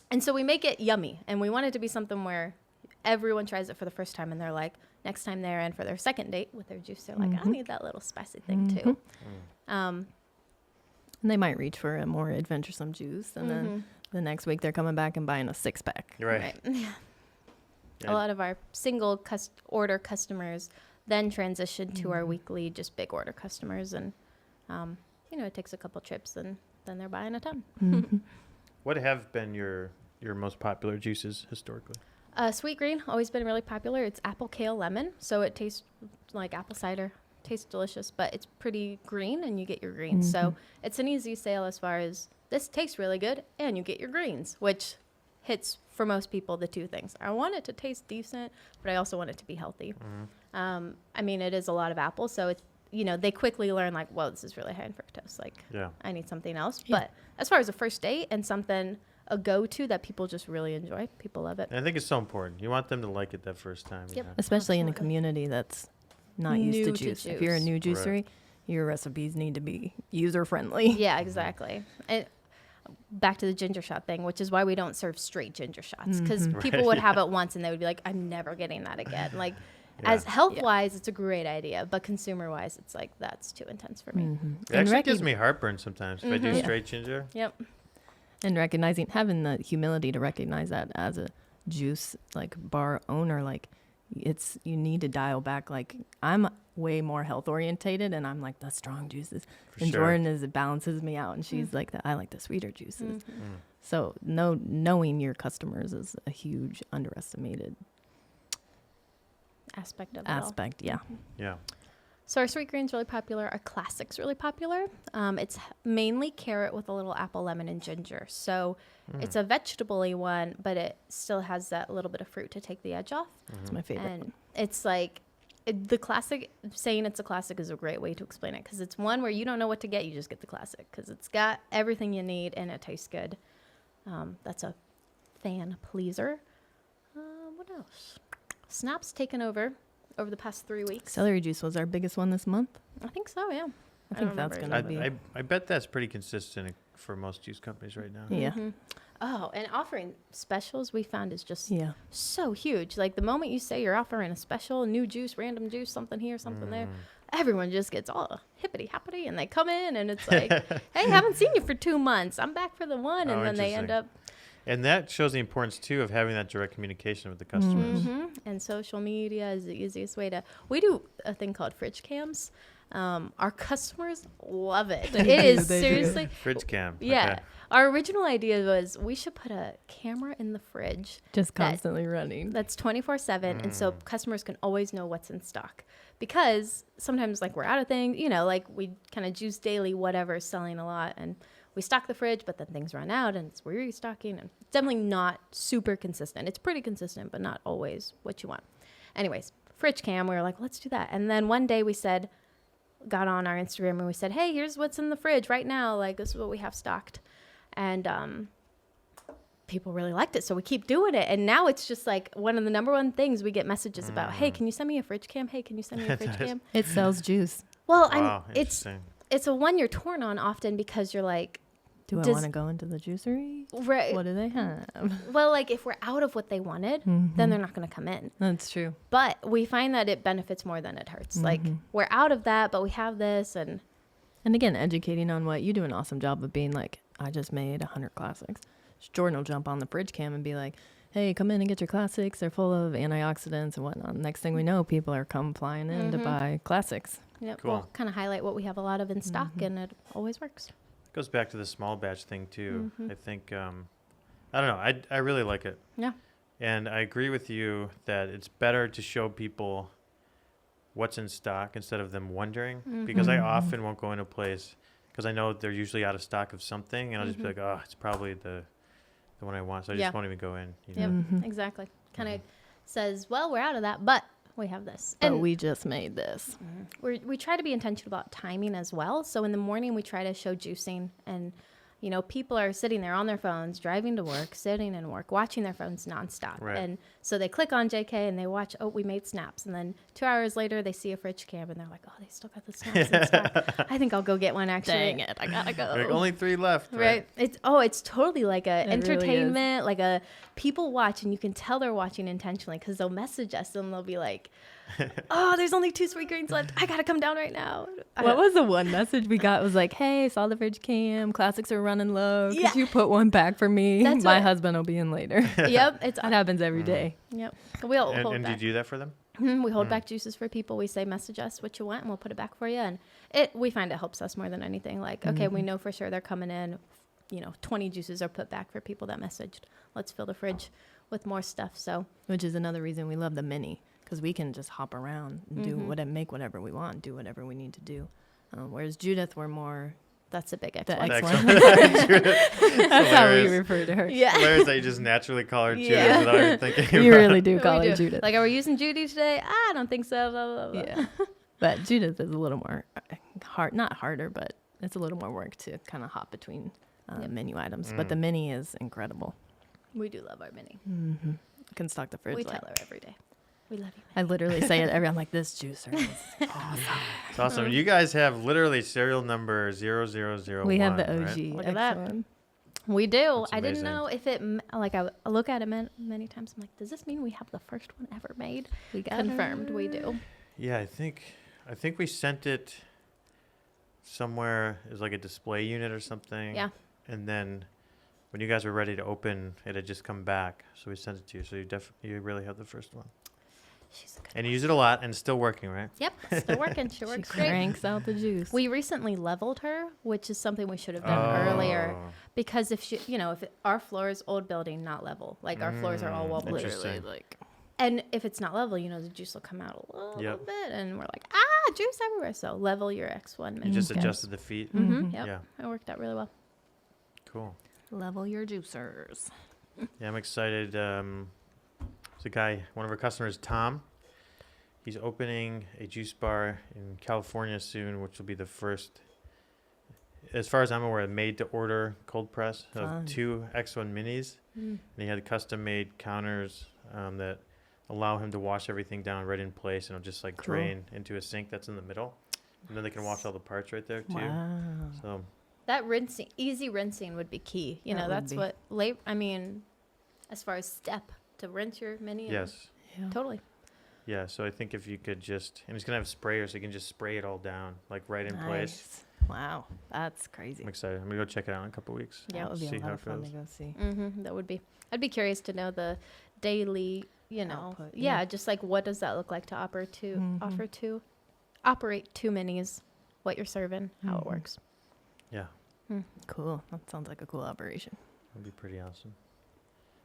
And so we make it yummy, and we want it to be something where everyone tries it for the first time, and they're like, next time they're in for their second date with their juice, they're like, I need that little spicy thing too. And they might reach for a more adventuresome juice, and then the next week they're coming back and buying a 6-pack. You're right. Yeah. A lot of our single order customers then transition to our weekly, just big order customers, and you know, it takes a couple trips, and then they're buying a ton. What have been your most popular juices historically? Sweet green, always been really popular. It's apple, kale, lemon. So it tastes like apple cider. Tastes delicious, but it's pretty green and you get your greens. So it's an easy sale as far as this tastes really good and you get your greens, which hits for most people the two things. I want it to taste decent, but I also want it to be healthy. I mean, it is a lot of apple, so it's, you know, they quickly learn like, whoa, this is really high in fructose. Like, I need something else. Yeah. But as far as a first date and something, a go-to that people just really enjoy, people love it. And I think it's so important. You want them to like it that first time. Yep. You know? Especially in a Absolutely. community that's not used to New to juice. If you're a juice. new juicery, your recipes need to be user-friendly. Yeah, exactly. And back to the ginger shot thing, which is why we don't serve straight ginger shots, because people would have it once and they would be like, I'm never getting that again. Like, as health-wise, it's a great idea, but consumer-wise, it's like, that's too intense for me. It actually gives me heartburn sometimes if I do Yeah. straight ginger. Yep. And having the humility to recognize that as a juice like bar owner, like you need to dial back. Like I'm way more health orientated, and I'm like the strong juices, and Jordan it balances me out, and she's like I like the sweeter juices. So knowing your customers is a huge underestimated aspect of it all. Yeah. So our sweet green's really popular. Our classic's really popular. It's mainly carrot with a little apple, lemon, and ginger. So it's a vegetable-y one, but it still has that little bit of fruit to take the edge off. It's my favorite. And it's like the classic, saying it's a classic is a great way to explain it, because it's one where you don't know what to get. You just get the classic because it's got everything you need and it tastes good. That's a fan pleaser. What else? Snap's taken over the past 3 weeks. Celery juice was our biggest one this month. I think so, yeah. I think that's going to be. I bet that's pretty consistent for most juice companies right now. Yeah. Oh, and offering specials we found is just so huge. Like the moment you say you're offering a special, new juice, random juice, something here, something there, everyone just gets all hippity happity, and they come in and it's like, hey, haven't seen you for 2 months. I'm back for the one. And then they end up. And that shows the importance, too, of having that direct communication with the customers. And social media is the easiest way to. We do a thing called fridge cams. Our customers love it. It is seriously. Fridge cam. Yeah. Okay. Our original idea was we should put a camera in the fridge. Just constantly running. That's 24/7. And so customers can always know what's in stock. Because sometimes, like, we're out of things, like we kind of juice daily, whatever is selling a lot. And we stock the fridge, but then things run out and we're restocking. And it's definitely not super consistent. It's pretty consistent, but not always what you want. Anyways, fridge cam, we were like, let's do that. And then one day we got on our Instagram and we said, hey, here's what's in the fridge right now. Like, this is what we have stocked. And people really liked it. So we keep doing it. And now it's just like one of the number one things we get messages about. Hey, can you send me a fridge cam? Hey, can you send me a fridge cam? It sells juice. Well, it's a one you're torn on often because you're like, do I want to go into the juicery? Right. What do they have? Well, like if we're out of what they wanted, then they're not going to come in. That's true. But we find that it benefits more than it hurts. Like we're out of that, but we have this. And again, educating on what you do an awesome job of being like, I just made 100 classics. Jordan will jump on the fridge cam and be like, hey, come in and get your classics. They're full of antioxidants and whatnot. Next thing we know, people are come flying in to buy classics. Yeah, cool. We'll kind of highlight what we have a lot of in stock, and it always works. Goes back to the small batch thing too. I think I don't know. I really like it. Yeah. And I agree with you that it's better to show people what's in stock instead of them wondering, because I often won't go in a place because I know they're usually out of stock of something, and I'll just be like, oh, it's probably the one I want, so I just won't even go in. Exactly. Kind of says, well, we're out of that, but we have this. But we just made this. We try to be intentional about timing as well. So in the morning, we try to show juicing. And, people are sitting there on their phones, driving to work, sitting in work, watching their phones nonstop. Right. And so they click on JK and they watch, we made snaps. And then 2 hours later, they see a fridge cam and they're like, oh, they still got the snaps in stock. I think I'll go get one, actually. Dang it, I gotta go. Like, only 3 left. Right. It's totally like a entertainment, really like a people watch, and you can tell they're watching intentionally because they'll message us and they'll be like, oh, there's only 2 sweet greens left. I gotta come down right now. What was the one message we got? It was like, hey, saw the fridge cam. Classics are running low. Could you put one back for me? My husband will be in later. Yep. That happens every day. Yep. We'll hold and back. do you do that for them? We hold back juices for people. We say, message us what you want, and we'll put it back for you. And we find it helps us more than anything. Like, okay, we know for sure they're coming in. 20 juices are put back for people that messaged. Let's fill the fridge with more stuff. So, which is another reason we love the mini, because we can just hop around and make whatever we want, do whatever we need to do. Whereas Judith, we're more. That's a big The X1. That's how we refer to her. Yeah. Hilarious that you just naturally call her Judith without even thinking about it. You really do call her Judith. Like, are we using Judy today? I don't think so. Blah, blah, blah. Yeah. But Judith is a little more hard, not harder, but it's a little more work to kind of hop between menu items. But the mini is incredible. We do love our mini. Can stock the fridge. We tell her every day. We love you. I literally say it I'm like, this juicer is awesome. It's awesome. You guys have literally serial number 0001. We have the OG. Right? Look at that. X1. We do. That's I didn't amazing. know if it, I look at it many times. I'm like, does this mean we have the first one ever made? We got Confirmed. We do. Yeah, I think we sent it somewhere as like a display unit or something. Yeah. And then when you guys were ready to open, it had just come back, so we sent it to you. So you really have the first one. She's a good And you use it a lot, and it's still working, right? Yep, still working. She She works great. cranks out the juice. We recently leveled her, which is something we should have done earlier. Oh. Because if she, our floor is old building, not level. Like our floors are all wobbly. Interesting. like And if it's not level, the juice will come out a little Yep. bit, and we're like, juice everywhere. So level your X1. You just guys. adjusted the feet. Mm-hmm. Yep. Yeah. It worked out really well. Cool. level your juicers. Yeah, I'm excited. There's a guy, one of our customers, Tom. He's opening a juice bar in California soon, which will be the first, as far as I'm aware, made-to-order cold press of Fun. 2 X1 minis. And he had custom-made counters that allow him to wash everything down right in place, and it'll just like Cool. drain into a sink that's in the middle. And then they can wash all the parts right there too. Wow. So That easy rinsing would be key. That would That's be. what as far as step to rinse your mini. yes. Yeah. Totally. Yeah, so I think if you could just, and he's going to have sprayers, so you can just spray it all down, like right in place. Nice. Wow, that's crazy. I'm excited. I'm going to go check it out in a couple weeks. Yeah. That would be see a how lot it of fun goes. to go see. That would be. I'd be curious to know the daily, Output, yeah, yeah. just like what does that look like to operate Mhm. operate 2 minis, what you're serving, how it Mhm. works. Yeah, Cool. That sounds like a cool operation. that'd be pretty awesome.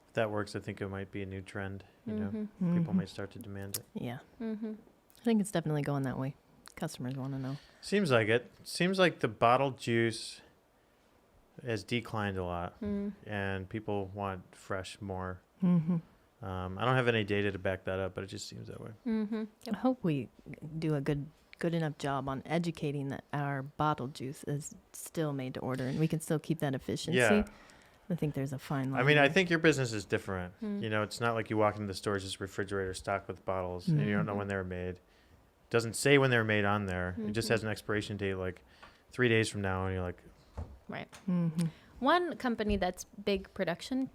If that works, I think it might be a new trend. You know, Mm-hmm. people might start to demand it. Yeah, Mm-hmm. I think it's definitely going that way. Customers want to know. Seems like it. Seems like the bottled juice has declined a lot, and people want fresh more. Mm-hmm. I don't have any data to back that up, but it just seems that way. Mm-hmm. I hope we do a good enough job on educating that our bottled juice is still made to order, and we can still keep that efficiency. Yeah. I think there's a fine line. I mean, I there. think your business is different. Mm. You know, it's not like you walk into the store, it's just refrigerator stocked with bottles, and you don't know Mhm. when they were made. Doesn't say when they were made on there. It just Mhm. has an expiration date, like 3 days from now, and you're like, Right. Mhm. One company that's big production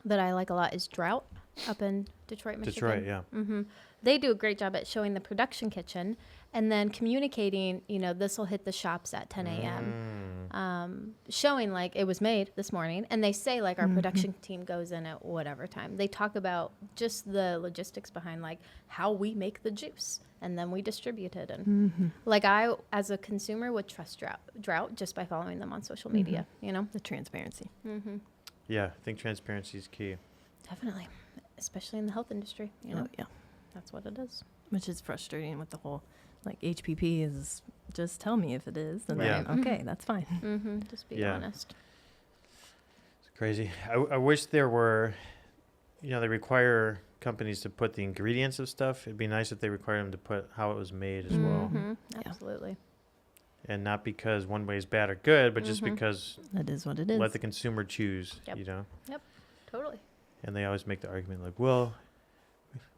that I like a lot is Drought up in Detroit, Michigan. Detroit, yeah. Mm-hmm. They do a great job at showing the production kitchen and then communicating, this will hit the shops at 10 a.m. Showing like it was made this morning. And they say like our production team goes in at whatever time. They talk about just the logistics behind like how we make the juice and then we distribute it. And Mhm. like I, as a consumer, would trust Drought just by following them on social media, The transparency. Mm-hmm. Yeah, I think transparency is key. Definitely. Especially in the health industry, Oh, yeah. that's what it is. Which is frustrating with the whole, like, HPP is just tell me if it is. And Right. then, okay, that's fine. Mm-hmm. Just be Yeah. honest. It's crazy. I wish there were, they require companies to put the ingredients of stuff. It'd be nice if they required them to put how it was made as well. Mhm. Yeah. Absolutely. And not because one way is bad or good, but just Mhm. because That is what it is. let the consumer choose, Yep. Totally. And they always make the argument like, well,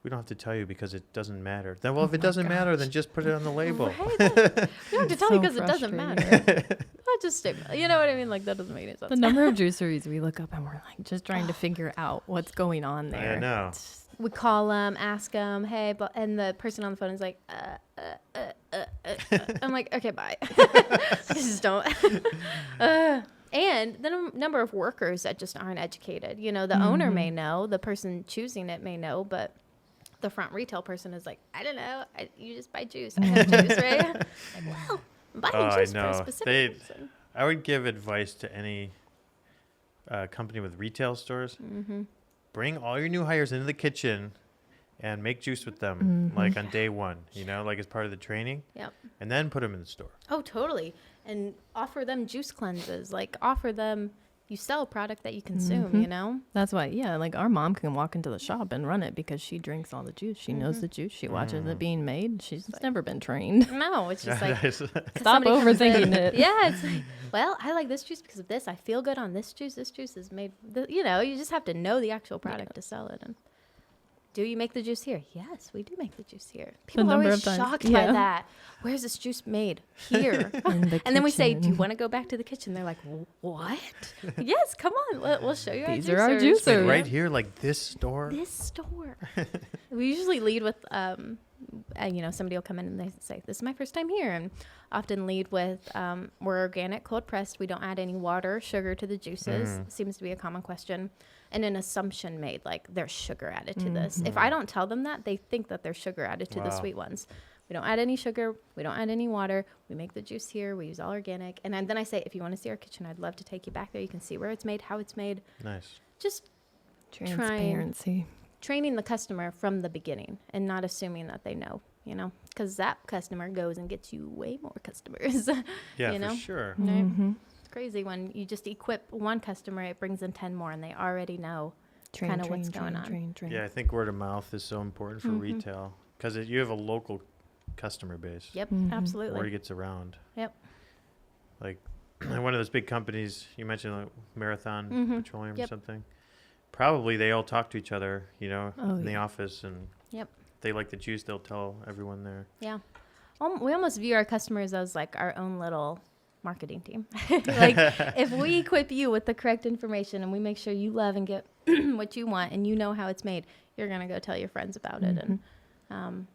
we don't have to tell you because it doesn't matter. Then, well, if it my doesn't matter, gosh. then just put it on the label. Right? We don't have to tell you So because it doesn't frustrating. matter. I just say, you know what I mean? Like that doesn't make any sense. The number of juiceries we look up and we're like just trying to figure out what's going on there. I know. It's- We call them, ask them, hey, and the person on the phone is like, I'm like, okay, bye. Just don't. And the number of workers that just aren't educated. The owner may know, the person choosing it may know, but the front retail person is like, I don't know. You just buy juice. I have juice, right? Like, well, I'm buying Oh, I juice for know. a specific They- reason. I would give advice to any company with retail stores. Mm-hmm. Bring all your new hires into the kitchen and make juice with them, Mhm. like on day one, like as part of the training. Yep. And then put them in the store. Oh, totally. And offer them juice cleanses. Like offer them, you sell a product that you consume, Mhm. That's why, yeah, like our mom can walk into the shop and run it because she drinks all the juice. She knows Mhm. the juice. She watches Mm. it being made. She's like- never been trained. No, it's just like, 'cause Stop somebody comes in- overthinking it. Yeah, it's like, well, I like this juice because of this. I feel good on this juice. This juice is made, you just have to know the actual product to sell it. And do you make the juice here? Yes, we do make the juice here. People are number always of times, shocked by yeah. that. Where's this juice made? Here. In the And then we say, do you kitchen. want to go back to the kitchen? They're like, what? Yes, come on. We'll show you These our are our juicers. juicers. Wait, right here, like this store. This store. We usually lead with somebody will come in and they say, this is my first time here. And often lead with, we're organic, cold pressed. We don't add any water, sugar to the juices. Seems to be a common question. And an assumption made, like there's sugar added to this. If I don't tell them that, they think that there's sugar added to the sweet ones. We don't add any sugar. We don't add any water. We make the juice here. We use all organic. And then I say, if you want to see our kitchen, I'd love to take you back there. You can see where it's made, how it's made. Nice. Just Transparency. training the customer from the beginning and not assuming that they know, because that customer goes and gets you way more customers. Yeah, for sure. Right? It's crazy when you just equip one customer, it brings in 10 more and they already know kind of what's going on. Yeah, I think word of mouth is so important for retail because you have a local customer base. Yep, absolutely. Word gets around. Yep. Like one of those big companies you mentioned, like Marathon Petroleum or something. Probably they all talk to each other, in the office, and if they like the juice, they'll tell everyone there. Yeah. We almost view our customers as like our own little marketing team. Like if we equip you with the correct information and we make sure you love and get what you want and you know how it's made, you're going to go tell your friends about it. And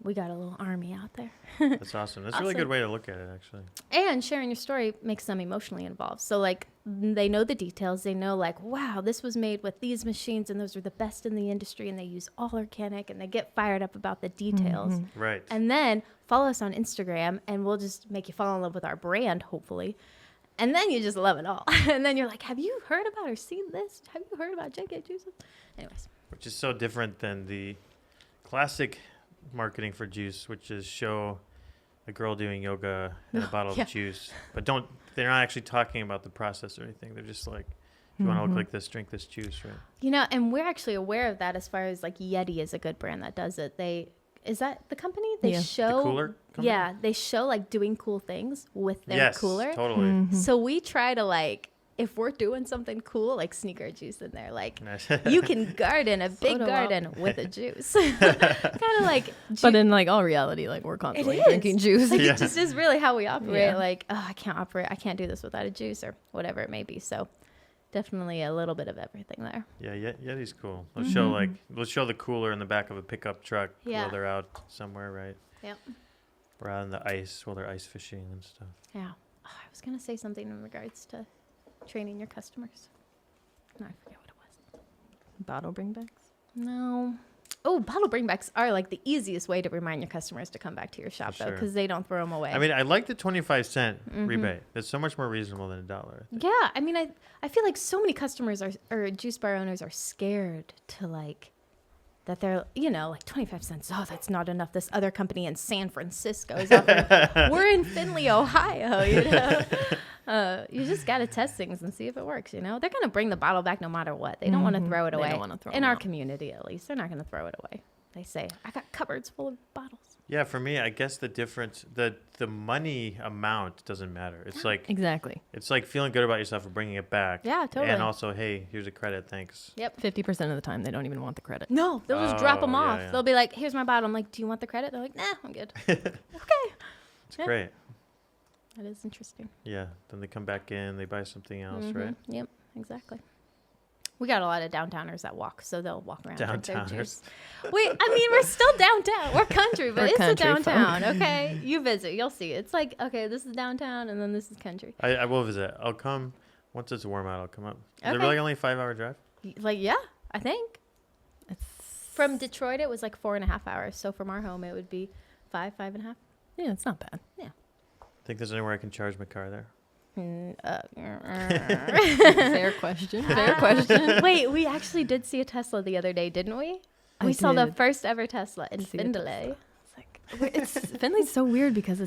we got a little army out there. That's awesome. That's a really good way to look at it, actually. And sharing your story makes them emotionally involved. So, like, they know the details. They know, like, wow, this was made with these machines, and those are the best in the industry, and they use all organic, and they get fired up about the details. Right. And then follow us on Instagram, and we'll just make you fall in love with our brand, hopefully. And then you just love it all. And then you're like, have you heard about or seen this? Have you heard about JK Juices? Anyways. Which is so different than the classic marketing for juice, which is show a girl doing yoga and a bottle of juice, but they're not actually talking about the process or anything. They're just like, if you want to look like this, drink this juice, right? And we're actually aware of that as far as like Yeti is a good brand that does it. Is that the company? They show the cooler company? Yeah, they show like doing cool things with their cooler. Yes, totally. So we try to like, if we're doing something cool, like sneak our juice in there. Like you can garden a big garden with a juice. Kind of like. But in like all reality, like we're constantly drinking juice. Like it just is really how we operate. Yeah. Like, I can't do this without a juice or whatever it may be. So definitely a little bit of everything there. Yeah, Yeti's cool. They'll show the cooler in the back of a pickup truck while they're out somewhere, right? Yep. Or out on the ice while they're ice fishing and stuff. Yeah. I was gonna say something in regards to training your customers. No, I forget what it was. Bottle bringbacks? No. Oh, bottle bringbacks are like the easiest way to remind your customers to come back to your shop, though, because they don't throw them away. I mean, I like the 25-cent rebate. That's so much more reasonable than $1. Yeah, I mean, I feel like so many customers or juice bar owners are scared to like that they're, like 25 cents. Oh, that's not enough. This other company in San Francisco is offering. We're in Findlay, Ohio, you just got to test things and see if it works, They're going to bring the bottle back no matter what. They don't want to throw it away. They don't want to throw in our community, at least. They're not going to throw it away. They say, I got cupboards full of bottles. Yeah, for me, I guess the difference, the money amount doesn't matter. It's like exactly. It's like feeling good about yourself for bringing it back. Yeah, totally. And also, hey, here's a credit, thanks. Yep. 50% of the time, they don't even want the credit. No, they'll just drop them off. Yeah. They'll be like, here's my bottle. I'm like, do you want the credit? They're like, nah, I'm good. Okay. It's great. That is interesting. Yeah. Then they come back in, they buy something else, right? Yep, exactly. We got a lot of downtowners that walk, so they'll walk around. Downtowners. Wait, I mean, we're still downtown. We're country, but it's a downtown. Folk. Okay, you visit, you'll see. It's like, okay, this is downtown, and then this is country. I will visit. I'll come once it's warm out. I'll come up. Is Okay. it really only a 5-hour drive? Like, yeah, I think. It's From Detroit, it was like 4.5 hours. So from our home, it would be 5.5. Yeah, it's not bad. Yeah. Think there's anywhere I can charge my car there? Fair question. Fair question. Wait, we actually did see a Tesla the other day, didn't we? We saw the first ever Tesla in Findlay. Findlay's so weird because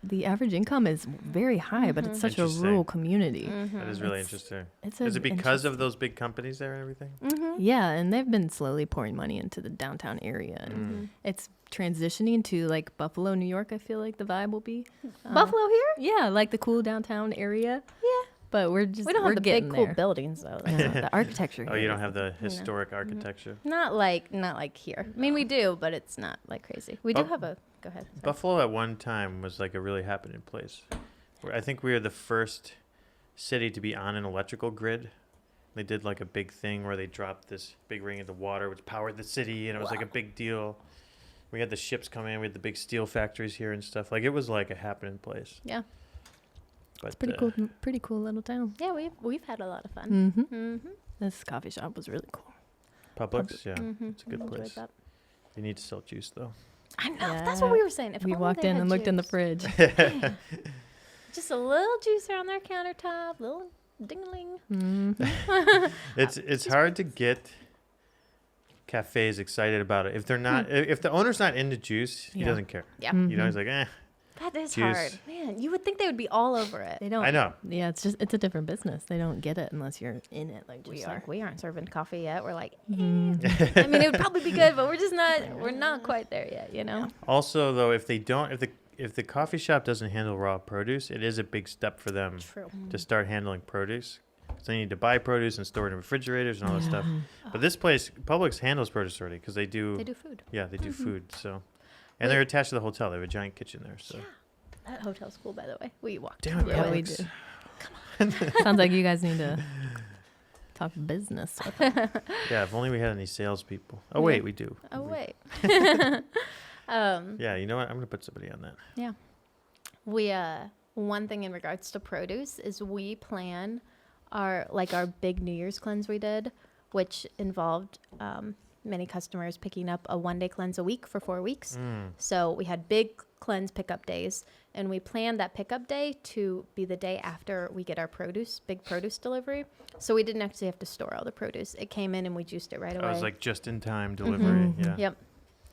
the average income is very high, but it's such a rural community. That is really interesting. Is it because of those big companies there and everything? Yeah, and they've been slowly pouring money into the downtown area. And it's transitioning to like Buffalo, New York. I feel like the vibe will be Buffalo here? Yeah, like the cool downtown area. Yeah. But we don't have the big cool buildings though. The architecture. Oh, you don't have the historic architecture. Not like here. I mean, we do, but it's not like crazy. We do have a. Go ahead. Sorry. Buffalo at one time was like a really happening place. I think we were the first city to be on an electrical grid. They did like a big thing where they dropped this big ring into water, which powered the city, and it was like a big deal. we had the ships come in. We had the big steel factories here and stuff. Like, it was like a happening place. Yeah. But It's pretty cool little town. Yeah, we've had a lot of fun. Mm-hmm. This coffee shop was really cool. Publix, yeah, Mm-hmm. it's a good place. You need to sell juice though. I know. That's what we were saying. If We only walked they in had and looked in the juice. fridge. Yeah. Just a little juicer on their countertop, little ding-a-ling. Mm-hmm. It's hard to get cafes excited about it if they're not. If the owner's not into juice, he Yeah. doesn't care. Yeah. You know, he's like, That is Juice. hard. Man, you would think they would be all over it. They don't. I know. Yeah, it's a different business. They don't get it unless you're in it, like We we are. are. We aren't serving coffee yet. We're like, Mhm. I mean, it would probably be good, but we're just not. We're not quite there yet. You know. Also, though, if the coffee shop doesn't handle raw produce, it is a big step for them True. to start handling produce. So they need to buy produce and store it in refrigerators and all that stuff. Yeah. But this place, Publix, handles produce already because they do. They do food. Yeah, they do food. So, and Wait. they're attached to the hotel. They have a giant kitchen there. So. Yeah. That hotel's cool, by the way. We walked. Damn it, through Yeah, we Publix. do. Sounds like you guys need to talk business. With them. Yeah, if only we had any salespeople. Oh Yeah. wait, we do. Oh We- wait. Yeah, you know what? I'm gonna put somebody on that. We one thing in regards to produce is we plan our big New Year's cleanse we did, which involved many customers picking up a 1-day cleanse a week for 4 weeks. So we had big cleanse pickup days, and we planned that pickup day to be the day after we get our big produce delivery. So we didn't actually have to store all the produce. It came in and we juiced it right away. I was like just in time delivery. Mhm. Yeah. Yep.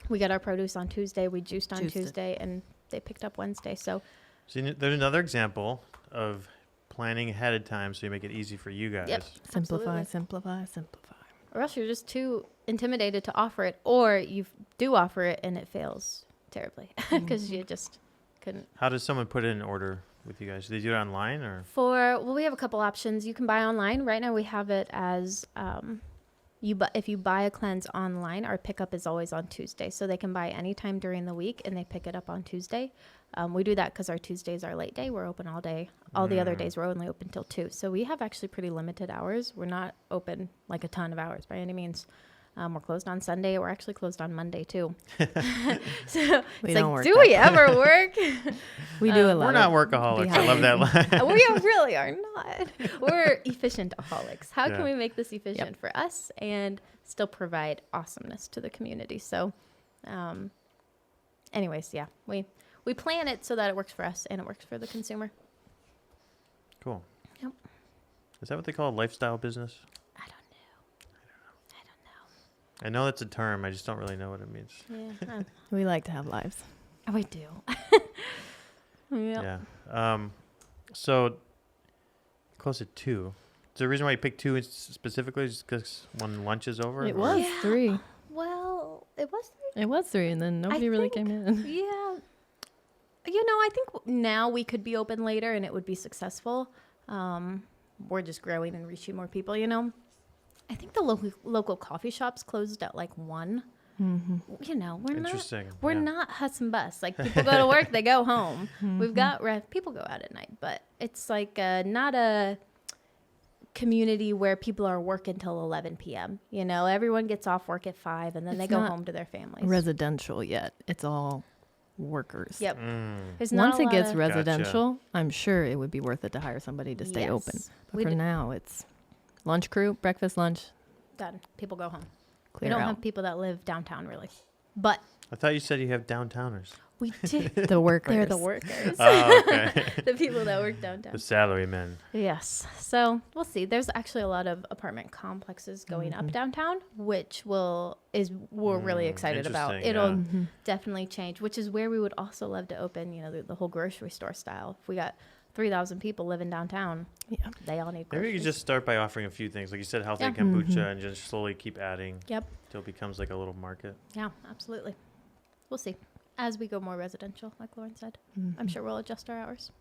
We got our produce on Tuesday. We juiced on Juiced it. Tuesday, and they picked up Wednesday. So So there's another example of planning ahead of time so you make it easy for you guys. Yep. Simplify, Absolutely. simplify, simplify. or else you're just too intimidated to offer it, or you do offer it and it fails terribly because you just couldn't. How does someone put in an order with you guys? Do they do it online or? We have a couple options. You can buy online. Right now we have it as if you buy a cleanse online, our pickup is always on Tuesday, so they can buy anytime during the week and they pick it up on Tuesday. We do that because our Tuesdays are late day. We're open all day. All the other days we're only open till 2. So we have actually pretty limited hours. We're not open like a ton of hours by any means. We're closed on Sunday. We're actually closed on Monday too. So We it's don't like, work do that we ever work? We do a lot. We're not workaholics. I behind love that line. We really are not. We're efficient-aholics. How Yeah. can we make this efficient for us and still provide awesomeness to the community? So, anyways, yeah, we plan it so that it works for us and it works for the consumer. Cool. Yep. Is that what they call a lifestyle business? I don't I know that's a term. I just don't really know what it means. know. Yeah, We like to have lives. we do. Yeah. So close to 2. Is there a reason why you picked 2 specifically? Just because when lunch is over? It or- was Yeah. 3. Well, it was. It was 3, and then nobody really think- came in. Yeah. I think now we could be open later and it would be successful. We're just growing and reaching more people, I think the local coffee shops closed at like 1. Mm-hmm. We're Interesting. We're yeah. not hus and bus. Like people go to work, they go home. We've got people go out at night, but it's like not a community where people are working till 11 p.m. Everyone gets off work at 5 and then they It's go not home to their families. Residential yet. It's all workers. Yep. Mm. There's not Once a it lot gets of- residential, I'm sure it would be worth it to hire somebody to stay open. Yes. But We for d- now, it's lunch crew, breakfast, lunch, Done. People go home. We clear don't out. have people that live downtown really, but I thought you said you have downtowners. we do. The workers. They're the workers. Oh, okay. The people that work downtown. The salary men. Yes. So we'll see. There's actually a lot of apartment complexes going up downtown, which we're really excited about. interesting, It'll yeah. Mm-hmm. definitely change, which is where we would also love to open, the whole grocery store style. If we got 3,000 people living downtown, Yeah. they all need Maybe you groceries. could just start by offering a few things. Like you said, healthy Yeah. kombucha and just slowly keep adding Yep. till it becomes like a little market. Yeah, absolutely. We'll see. As we go more residential, like Lauren said, Mm-hmm. I'm sure we'll adjust our hours.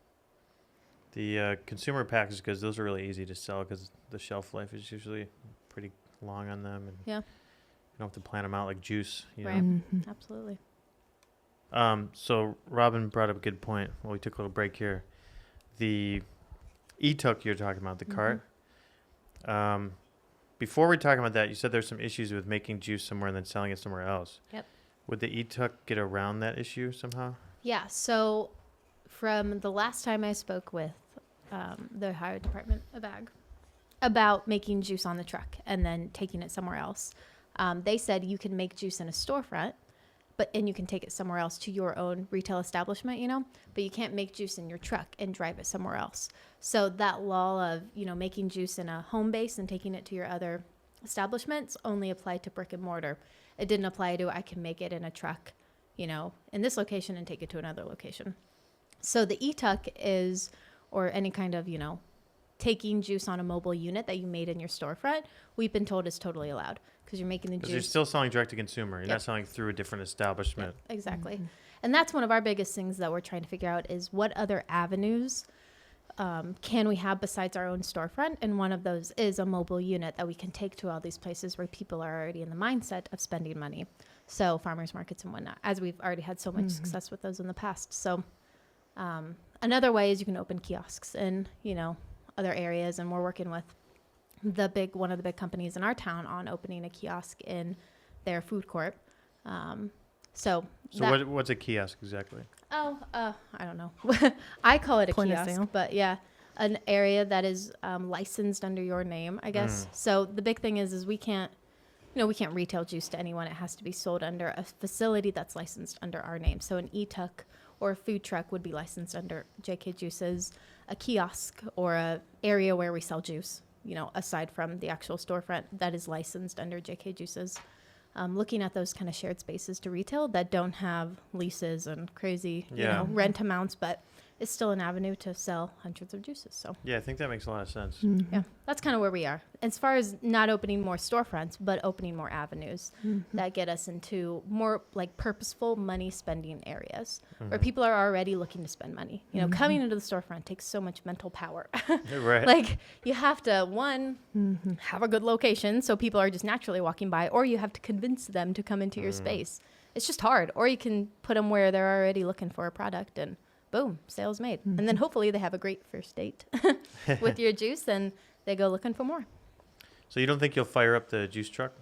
The consumer packaged goods, those are really easy to sell because the shelf life is usually pretty long on them. And Yeah. you don't have to plan them out like juice. Right. Mhm. Absolutely. So Robin brought up a good point. Well, we took a little break here. The e-took you're talking about, the cart. Before we're talking about that, you said there's some issues with making juice somewhere and then selling it somewhere else. Yep. Would the e-tuck get around that issue somehow? Yeah. So from the last time I spoke with the Ohio Department of Ag about making juice on the truck and then taking it somewhere else, they said you can make juice in a storefront, and you can take it somewhere else to your own retail establishment, but you can't make juice in your truck and drive it somewhere else. So that law of, making juice in a home base and taking it to your other establishments only applied to brick and mortar. It didn't apply to, I can make it in a truck, in this location and take it to another location. So the e-tuck is, or any kind of, taking juice on a mobile unit that you made in your storefront, we've been told is totally allowed. Because you're making the juice. Because you're still selling direct to consumer. You're not selling through a different establishment. Yep, exactly. And that's one of our biggest things that we're trying to figure out is what other avenues can we have besides our own storefront? And one of those is a mobile unit that we can take to all these places where people are already in the mindset of spending money. So farmers markets and whatnot, as we've already had so much success with those in the past. So another way is you can open kiosks in, other areas. And we're working with one of the big companies in our town on opening a kiosk in their food court. So what's a kiosk exactly? I don't know. I call it a Point of kiosk, sale. but yeah, an area that is licensed under your name, I guess. So the big thing is we can't retail juice to anyone. It has to be sold under a facility that's licensed under our name. So an e-tuck or a food truck would be licensed under JK Juices. A kiosk or a area where we sell juice, aside from the actual storefront that is licensed under JK Juices. Looking at those kind of shared spaces to retail that don't have leases and crazy, rent amounts, but it's still an avenue to sell hundreds of juices. So Yeah, I think that makes a lot of sense. yeah, that's kind of where we are. As far as not opening more storefronts, but opening more avenues that get us into more like purposeful money spending areas where people are already looking to spend money. Coming into the storefront takes so much mental power. Right. Like you have to, have a good location so people are just naturally walking by, or you have to convince them to come into your space. It's just hard. Or you can put them where they're already looking for a product and boom, sales made. And then hopefully they have a great first date with your juice and they go looking for more. So you don't think you'll fire up the juice truck?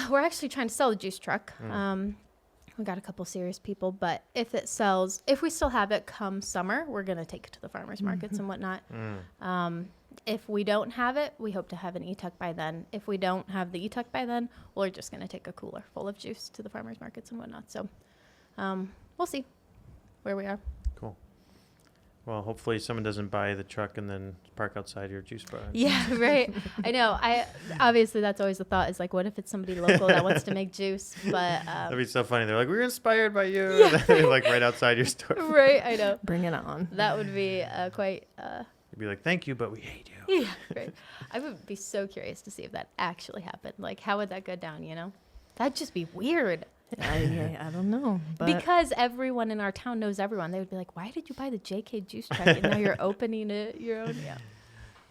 We're actually trying to sell the juice truck. We got a couple serious people, but if it sells, if we still have it come summer, we're going to take it to the farmers markets and whatnot. If we don't have it, we hope to have an e-tuck by then. If we don't have the e-tuck by then, we're just going to take a cooler full of juice to the farmers markets and whatnot. So we'll see where we are. Cool. Well, hopefully someone doesn't buy the truck and then park outside your juice bar. Yeah, right. I know. Obviously that's always the thought is like, what if it's somebody local that wants to make juice? But that'd be so funny. They're like, we were inspired by you. Yeah. They're like right outside your store. Right. I know. Bring it on. That would be quite. You'd be like, thank you, but we hate you. Yeah. Right. I would be so curious to see if that actually happened. Like, how would that go down? That'd just be weird. I don't know. But Because everyone in our town knows everyone. They would be like, why did you buy the JK juice truck and now you're opening it your own? Yeah.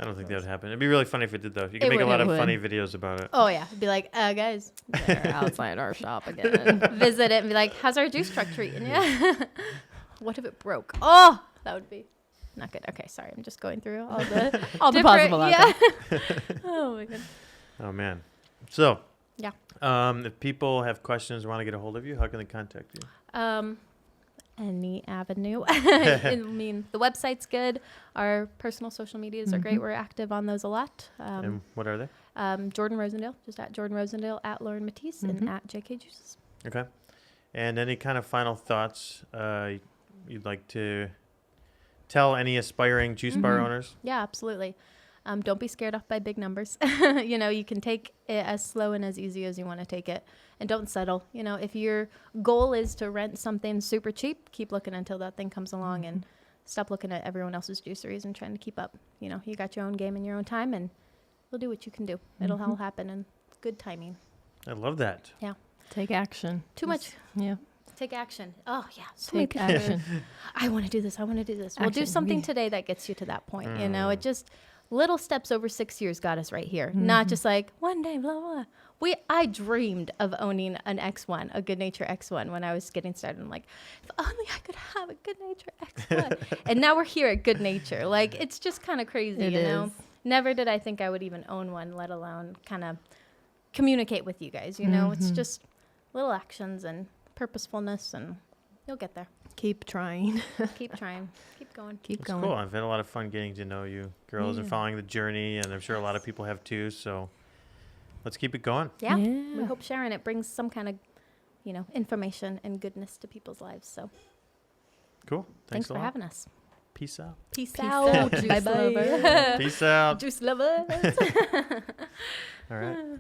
I don't think that would happen. It'd be really funny if it did, though. You could It make a would. lot It of would. funny videos about it. Oh, yeah. It'd be like, guys, they're outside our shop again. visit it and be like, how's our juice truck treating you? What if it broke? Oh, that would be not good. Okay, sorry. I'm just going through all the All the different- possible yeah. outcomes. Oh, my God. Oh, man. So, Yeah. If people have questions or want to get a hold of you, how can they contact you? Any avenue. I mean, the website's good. Our personal social medias are great. We're active on those a lot. And what are they? Jordan Rosendale, just at Jordan Rosendale, at Lauren Mattice, and at JK Juices. Okay. And any kind of final thoughts you'd like to tell any aspiring juice bar owners? Yeah, absolutely. Don't be scared off by big numbers. You can take it as slow and as easy as you want to take it. And don't settle. If your goal is to rent something super cheap, keep looking until that thing comes along and stop looking at everyone else's juiceries and trying to keep up. You got your own game in your own time and you'll do what you can do. It'll all happen in good timing. I love that. Yeah. Take action. Too much. Yeah. Take action. Oh, yeah. So Take many people. action. I want to do this. I want to do this. We'll do Action. something today that gets you to that point. It just little steps over 6 years got us right here. Not just like one day, blah, blah. I dreamed of owning an X1, a Good Nature X1 when I was getting started. I'm like, if only I could have a Good Nature X1. And now we're here at Good Nature. Like, it's just kind of crazy, It you know? is. Never did I think I would even own one, let alone kind of communicate with you guys, It's just little actions and purposefulness, and you'll get there. Keep trying. Keep trying. Keep going. Keep It's going. cool. I've had a lot of fun getting to know you girls and Yeah. following the journey, and I'm sure a lot of people have too. So let's keep it going. Yeah. We hope sharing it brings some kind of, information and goodness to people's lives. So Cool. thanks a for lot. having us. Peace out. Peace, Peace out, juice Bye-bye. lovers. Peace out. Juice lovers. All right.